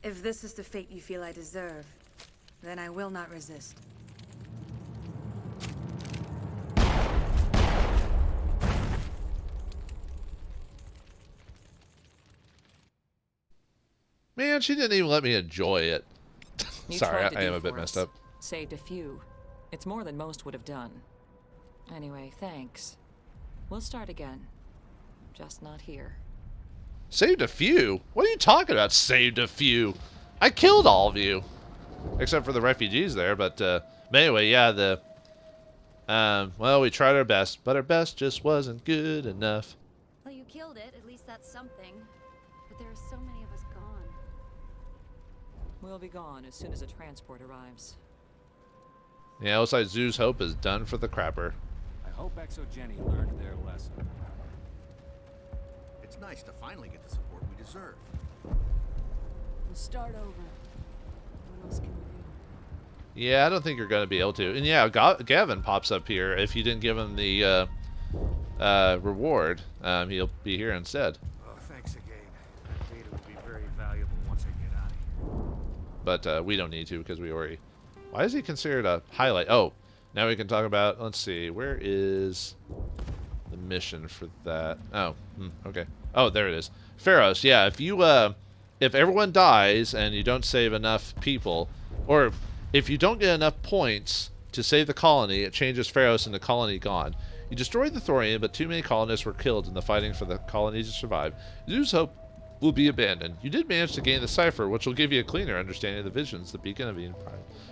If this is the fate you feel I deserve, then I will not resist. Man, she didn't even let me enjoy it. You Sorry, tried to I am do a bit for messed us. up. Saved a few. It's more than most would have done. Anyway, thanks. We'll start again. Just not here. Saved a few? What are you talking about, saved a few? I killed all of you. Except for the refugees there, but anyway, yeah, well, we tried our best, but our best just wasn't good enough. Well, you killed it. At least that's something. But there are so many of us gone. We'll be gone as soon as a transport arrives. Yeah, looks like Zoo's hope is done for the crapper. I hope exogeni learned their lesson. It's nice to finally get the support we deserve. We'll start over. What else can we do? Yeah, I don't think you're going to be able to. And yeah, Gavin pops up here. If you didn't give him the reward, he'll be here instead. Oh, thanks again. That data will be very valuable once I get out of here. But we don't need to because we already... Why is he considered a highlight? Oh, now we can talk about... Let's see. Where is the mission for that? Oh, okay. Oh, there it is. Pharos, yeah. If everyone dies and you don't save enough people, or if you don't get enough points to save the colony, it changes Pharos into colony gone. You destroyed the Thorian, but too many colonists were killed in the fighting for the colony to survive. Zeus' hope will be abandoned. You did manage to gain the cipher, which will give you a cleaner understanding of the visions the beacon of Eden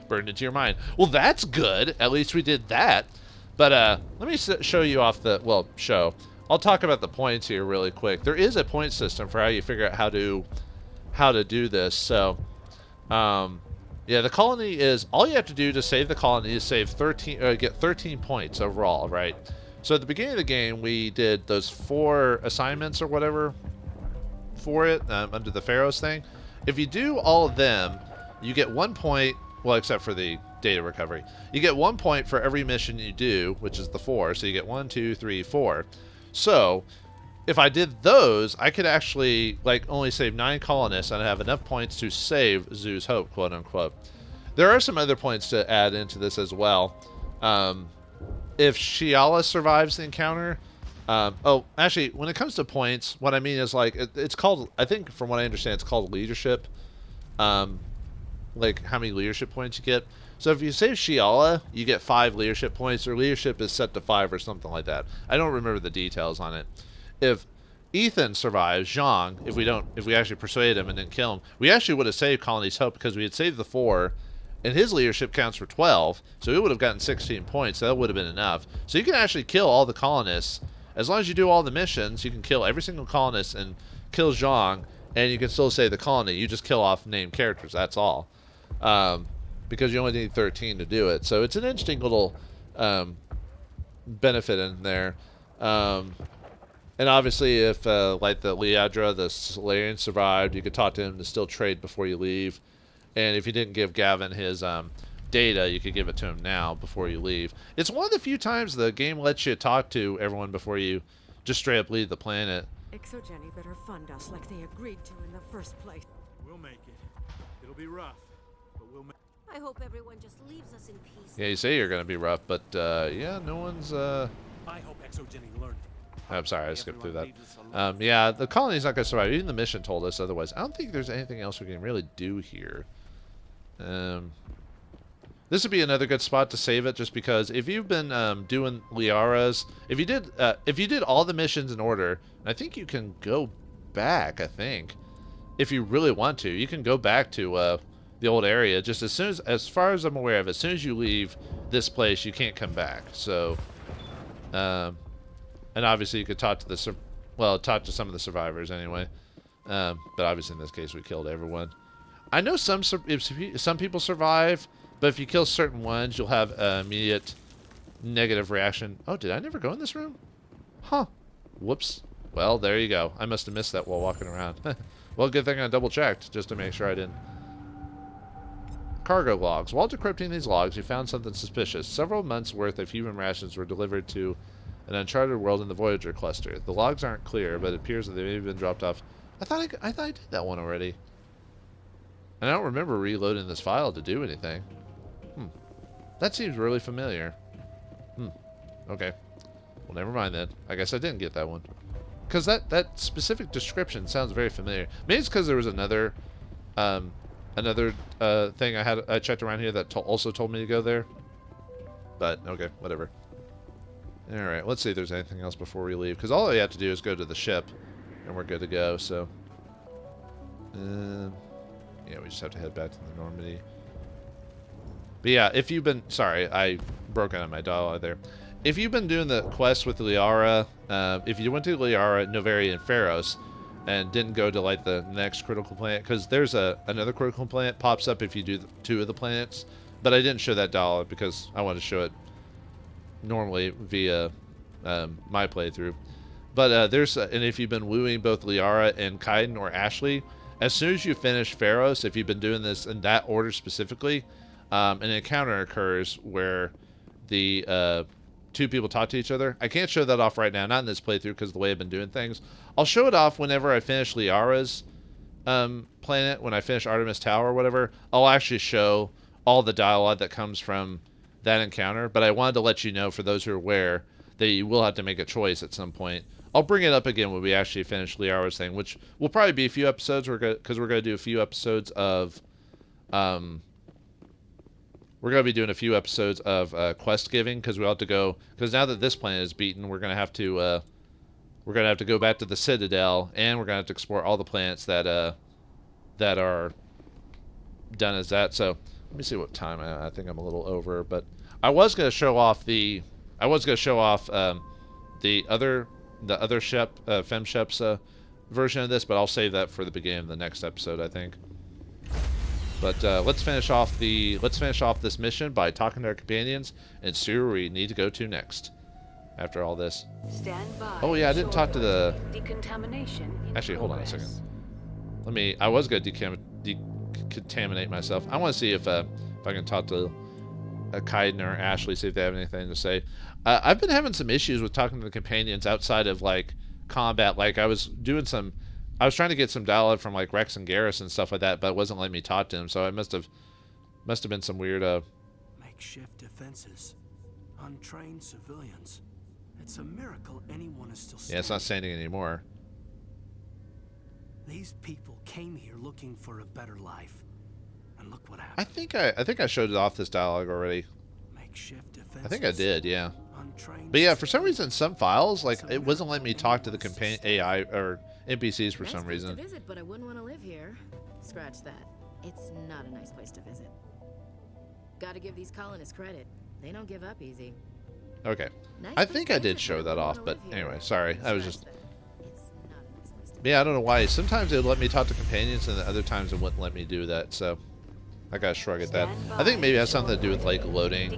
burned into your mind. Well, that's good. At least we did that. But let me show you off the... Well, I'll talk about the points here really quick. There is a point system for how you figure out how to do this. So, yeah, the colony is... All you have to do to save the colony is save 13... get 13 points overall, right? So at the beginning of the game, we did those 4 assignments or whatever for it under the Pharos thing. If you do all of them, you get 1 point... Well, except for the data recovery. You get 1 point for every mission you do, which is the 4. So you get 1, 2, 3, 4. So if I did those, I could actually like only save 9 colonists and have enough points to save Zeus' hope, quote unquote. There are some other points to add into this as well. If Shiala survives the encounter, oh, actually, when it comes to points, what I mean is like it's called. I think from what I understand, it's called leadership. Like how many leadership points you get. So if you save Shiala, you get 5 leadership points. Or leadership is set to 5 or something like that. I don't remember the details on it. If Ethan survives, Zhang, if we actually persuade him and didn't kill him, we actually would have saved Colony's hope because we had saved the 4, and his leadership counts for 12, so he would have gotten 16 points. That would have been enough. So you can actually kill all the colonists. As long as you do all the missions, you can kill every single colonist and kill Zhang, and you can still save the colony. You just kill off named characters, that's all. Because you only need 13 to do it. So it's an interesting little benefit in there. And obviously, if like the Liadra, the Solarian survived, you could talk to him to still trade before you leave. And if you didn't give Gavin his data, you could give it to him now before you leave. It's one of the few times the game lets you talk to everyone before you just straight up leave the planet. Exogeni better fund us like they agreed to in the first place. We'll make it. It'll be rough, but we'll make I hope everyone just leaves us in peace. Yeah, you say you're gonna be rough, but yeah, no one's. I hope exogeni learned. I'm sorry, I skipped through that. Yeah, the colony's not gonna survive. Even the mission told us otherwise. I don't think there's anything else we can really do here. This would be another good spot to save it, just because if you've been doing Liara's, if you did all the missions in order, I think you can go back. I think, if you really want to, you can go back to the old area. Just as far as I'm aware of, as soon as you leave this place, you can't come back. So, and obviously you could talk to talk to some of the survivors anyway. But obviously in this case we killed everyone. I know some people survive. But if you kill certain ones, you'll have an immediate negative reaction. Oh, did I never go in this room? Huh. Whoops. Well, there you go. I must have missed that while walking around. Well, good thing I double-checked, just to make sure I didn't. Cargo logs. While decrypting these logs, you found something suspicious. Several months' worth of human rations were delivered to an uncharted world in the Voyager cluster. The logs aren't clear, but it appears that they may have been dropped off. I thought I did that one already. And I don't remember reloading this file to do anything. That seems really familiar. Okay. Well, never mind then. I guess I didn't get that one. Because that specific description sounds very familiar. Maybe it's because there was another thing I checked around here that also told me to go there. But, okay, whatever. Alright, let's see if there's anything else before we leave. Because all I have to do is go to the ship, and we're good to go, so... yeah, we just have to head back to the Normandy. But yeah, if you've been... Sorry, I broke out of my dialogue there. If you've been doing the quest with Liara, if you went to Liara, Novari, and Pharos, and didn't go to, like, the next critical planet, because there's another critical planet pops up if you do 2 of the planets, but I didn't show that dialogue because I wanted to show it normally via my playthrough. But and if you've been wooing both Liara and Kaiden or Ashley, as soon as you finish Pharos, if you've been doing this in that order specifically, an encounter occurs where the 2 people talk to each other. I can't show that off right now, not in this playthrough because of the way I've been doing things. I'll show it off whenever I finish Liara's planet, when I finish Artemis Tower or whatever. I'll actually show all the dialogue that comes from that encounter, but I wanted to let you know, for those who are aware, that you will have to make a choice at some point. I'll bring it up again when we actually finish Liara's thing, which will probably be a few episodes, because we're going to do a few episodes of... We're going to be doing a few episodes of quest giving, because we'll have to go... Because now that this planet is beaten, we're going to have to... we're going to have to go back to the Citadel, and we're going to have to explore all the planets that are done as that. So, let me see what time. I think I'm a little over, but I was going to show off the... I was going to show off the other Shep, Fem Shep's version of this, but I'll save that for the beginning of the next episode, I think. But let's finish off this mission by talking to our companions and see where we need to go to next. After all this. Stand by. Oh yeah, I didn't talk to the decontamination. Actually, hold on a second. I was gonna decontaminate myself. I want to see if I can talk to Kaiden or Ashley, see if they have anything to say. I've been having some issues with talking to the companions outside of like combat. Like I was trying to get some dialogue from like Rex and Garrus and stuff like that, but it wasn't letting me talk to him. So it must have been some weird makeshift defenses, untrained civilians. It's a miracle anyone is still standing. Yeah, it's not standing anymore. These people came here looking for a better life, and look what happened. I think I showed it off this dialogue already. Makeshift defenses. I think I did, yeah. But yeah, for some reason, some files like it wasn't letting me talk to the companion AI or NPCs for some reason. Nice place to visit, but I wouldn't want to live here. Scratch that. It's not a nice place to visit. Gotta give these colonists credit. They don't give up easy. Okay. I think I did show that off, but anyway, sorry. I was just... Yeah, I don't know why. Sometimes it would let me talk to companions, and other times it wouldn't let me do that, so... I gotta shrug at that. I think maybe it has something to do with, like, loading,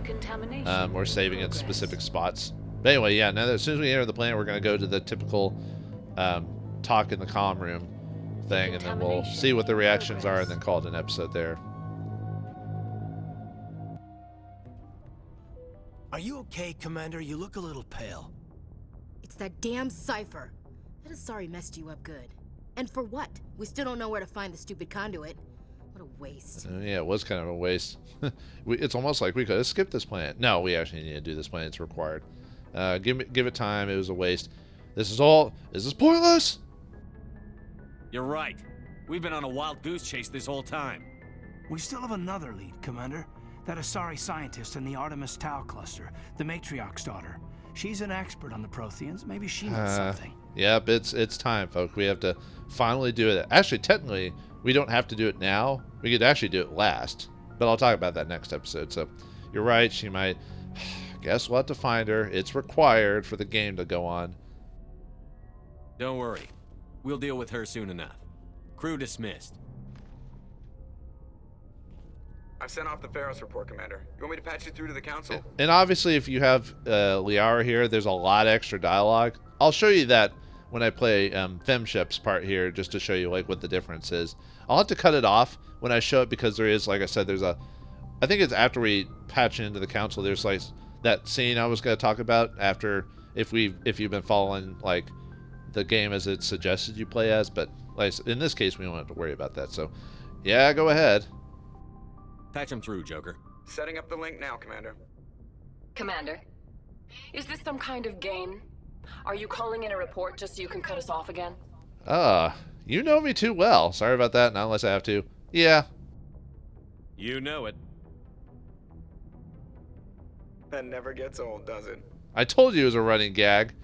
or saving at specific spots. But anyway, yeah, now that as soon as we enter the planet, we're gonna go to the typical, talk in the comm room thing, and then we'll see what the reactions are, and then call it an episode there. Are you okay, Commander? You look a little pale. It's that damn cipher. That is sorry messed you up good. And for what? We still don't know where to find the stupid conduit. What a waste. Yeah, it was kind of a waste. It's almost like we could have skipped this planet. No, we actually need to do this planet. It's required. Give it time. It was a waste. Is this pointless? You're right. We've been on a wild goose chase this whole time. We still have another lead, Commander. That Asari scientist in the Artemis Tau cluster, the Matriarch's daughter. She's an expert on the Protheans. Maybe she knows something. Yep, it's time, folks. We have to finally do it. Actually, technically, we don't have to do it now. We could actually do it last. But I'll talk about that next episode. So, you're right. She might... Guess we'll have to find her. It's required for the game to go on. Don't worry. We'll deal with her soon enough. Crew dismissed. I've sent off the Pharos report, Commander. You want me to patch you through to the Council? And obviously, if you have Liara here, there's a lot of extra dialogue. I'll show you that when I play Femship's part here, just to show you like what the difference is. I'll have to cut it off when I show it because there is, like I said, I think it's after we patch into the Council, there's like that scene I was going to talk about after, if you've been following like the game as it suggested you play as, but like in this case, we don't have to worry about that. So, yeah, go ahead. Patch him through, Joker. Setting up the link now, Commander. Commander, is this some kind of game? Are you calling in a report just so you can cut us off again? You know me too well. Sorry about that, not unless I have to. Yeah. You know it. That never gets old, does it? I told you it was a running gag.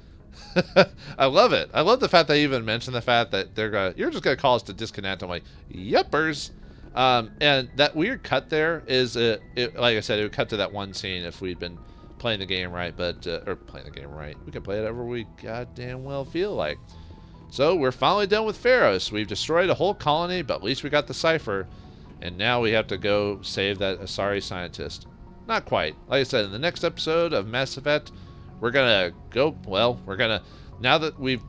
I love it. I love the fact they even mentioned the fact that you're just gonna call us to disconnect. I'm like, yepers. And that weird cut there is, like I said, it would cut to that one scene if we'd been playing the game right, or playing the game right. We can play it however we goddamn well feel like. So we're finally done with Pharos. We've destroyed a whole colony, but at least we got the cipher. And now we have to go save that Asari scientist. Not quite. Like I said, in the next episode of Mass Effect, we're gonna go. Well, we're gonna now that we've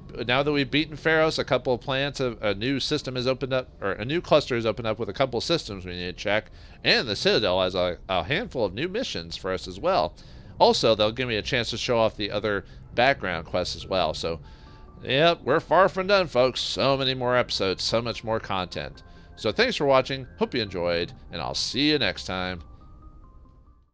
beaten Pharos, a couple of planets, a new system has opened up, or a new cluster has opened up with a couple of systems we need to check, and the Citadel has a handful of new missions for us as well. Also, they'll give me a chance to show off the other background quests as well. So, yep, we're far from done, folks. So many more episodes, so much more content. So thanks for watching. Hope you enjoyed, and I'll see you next time.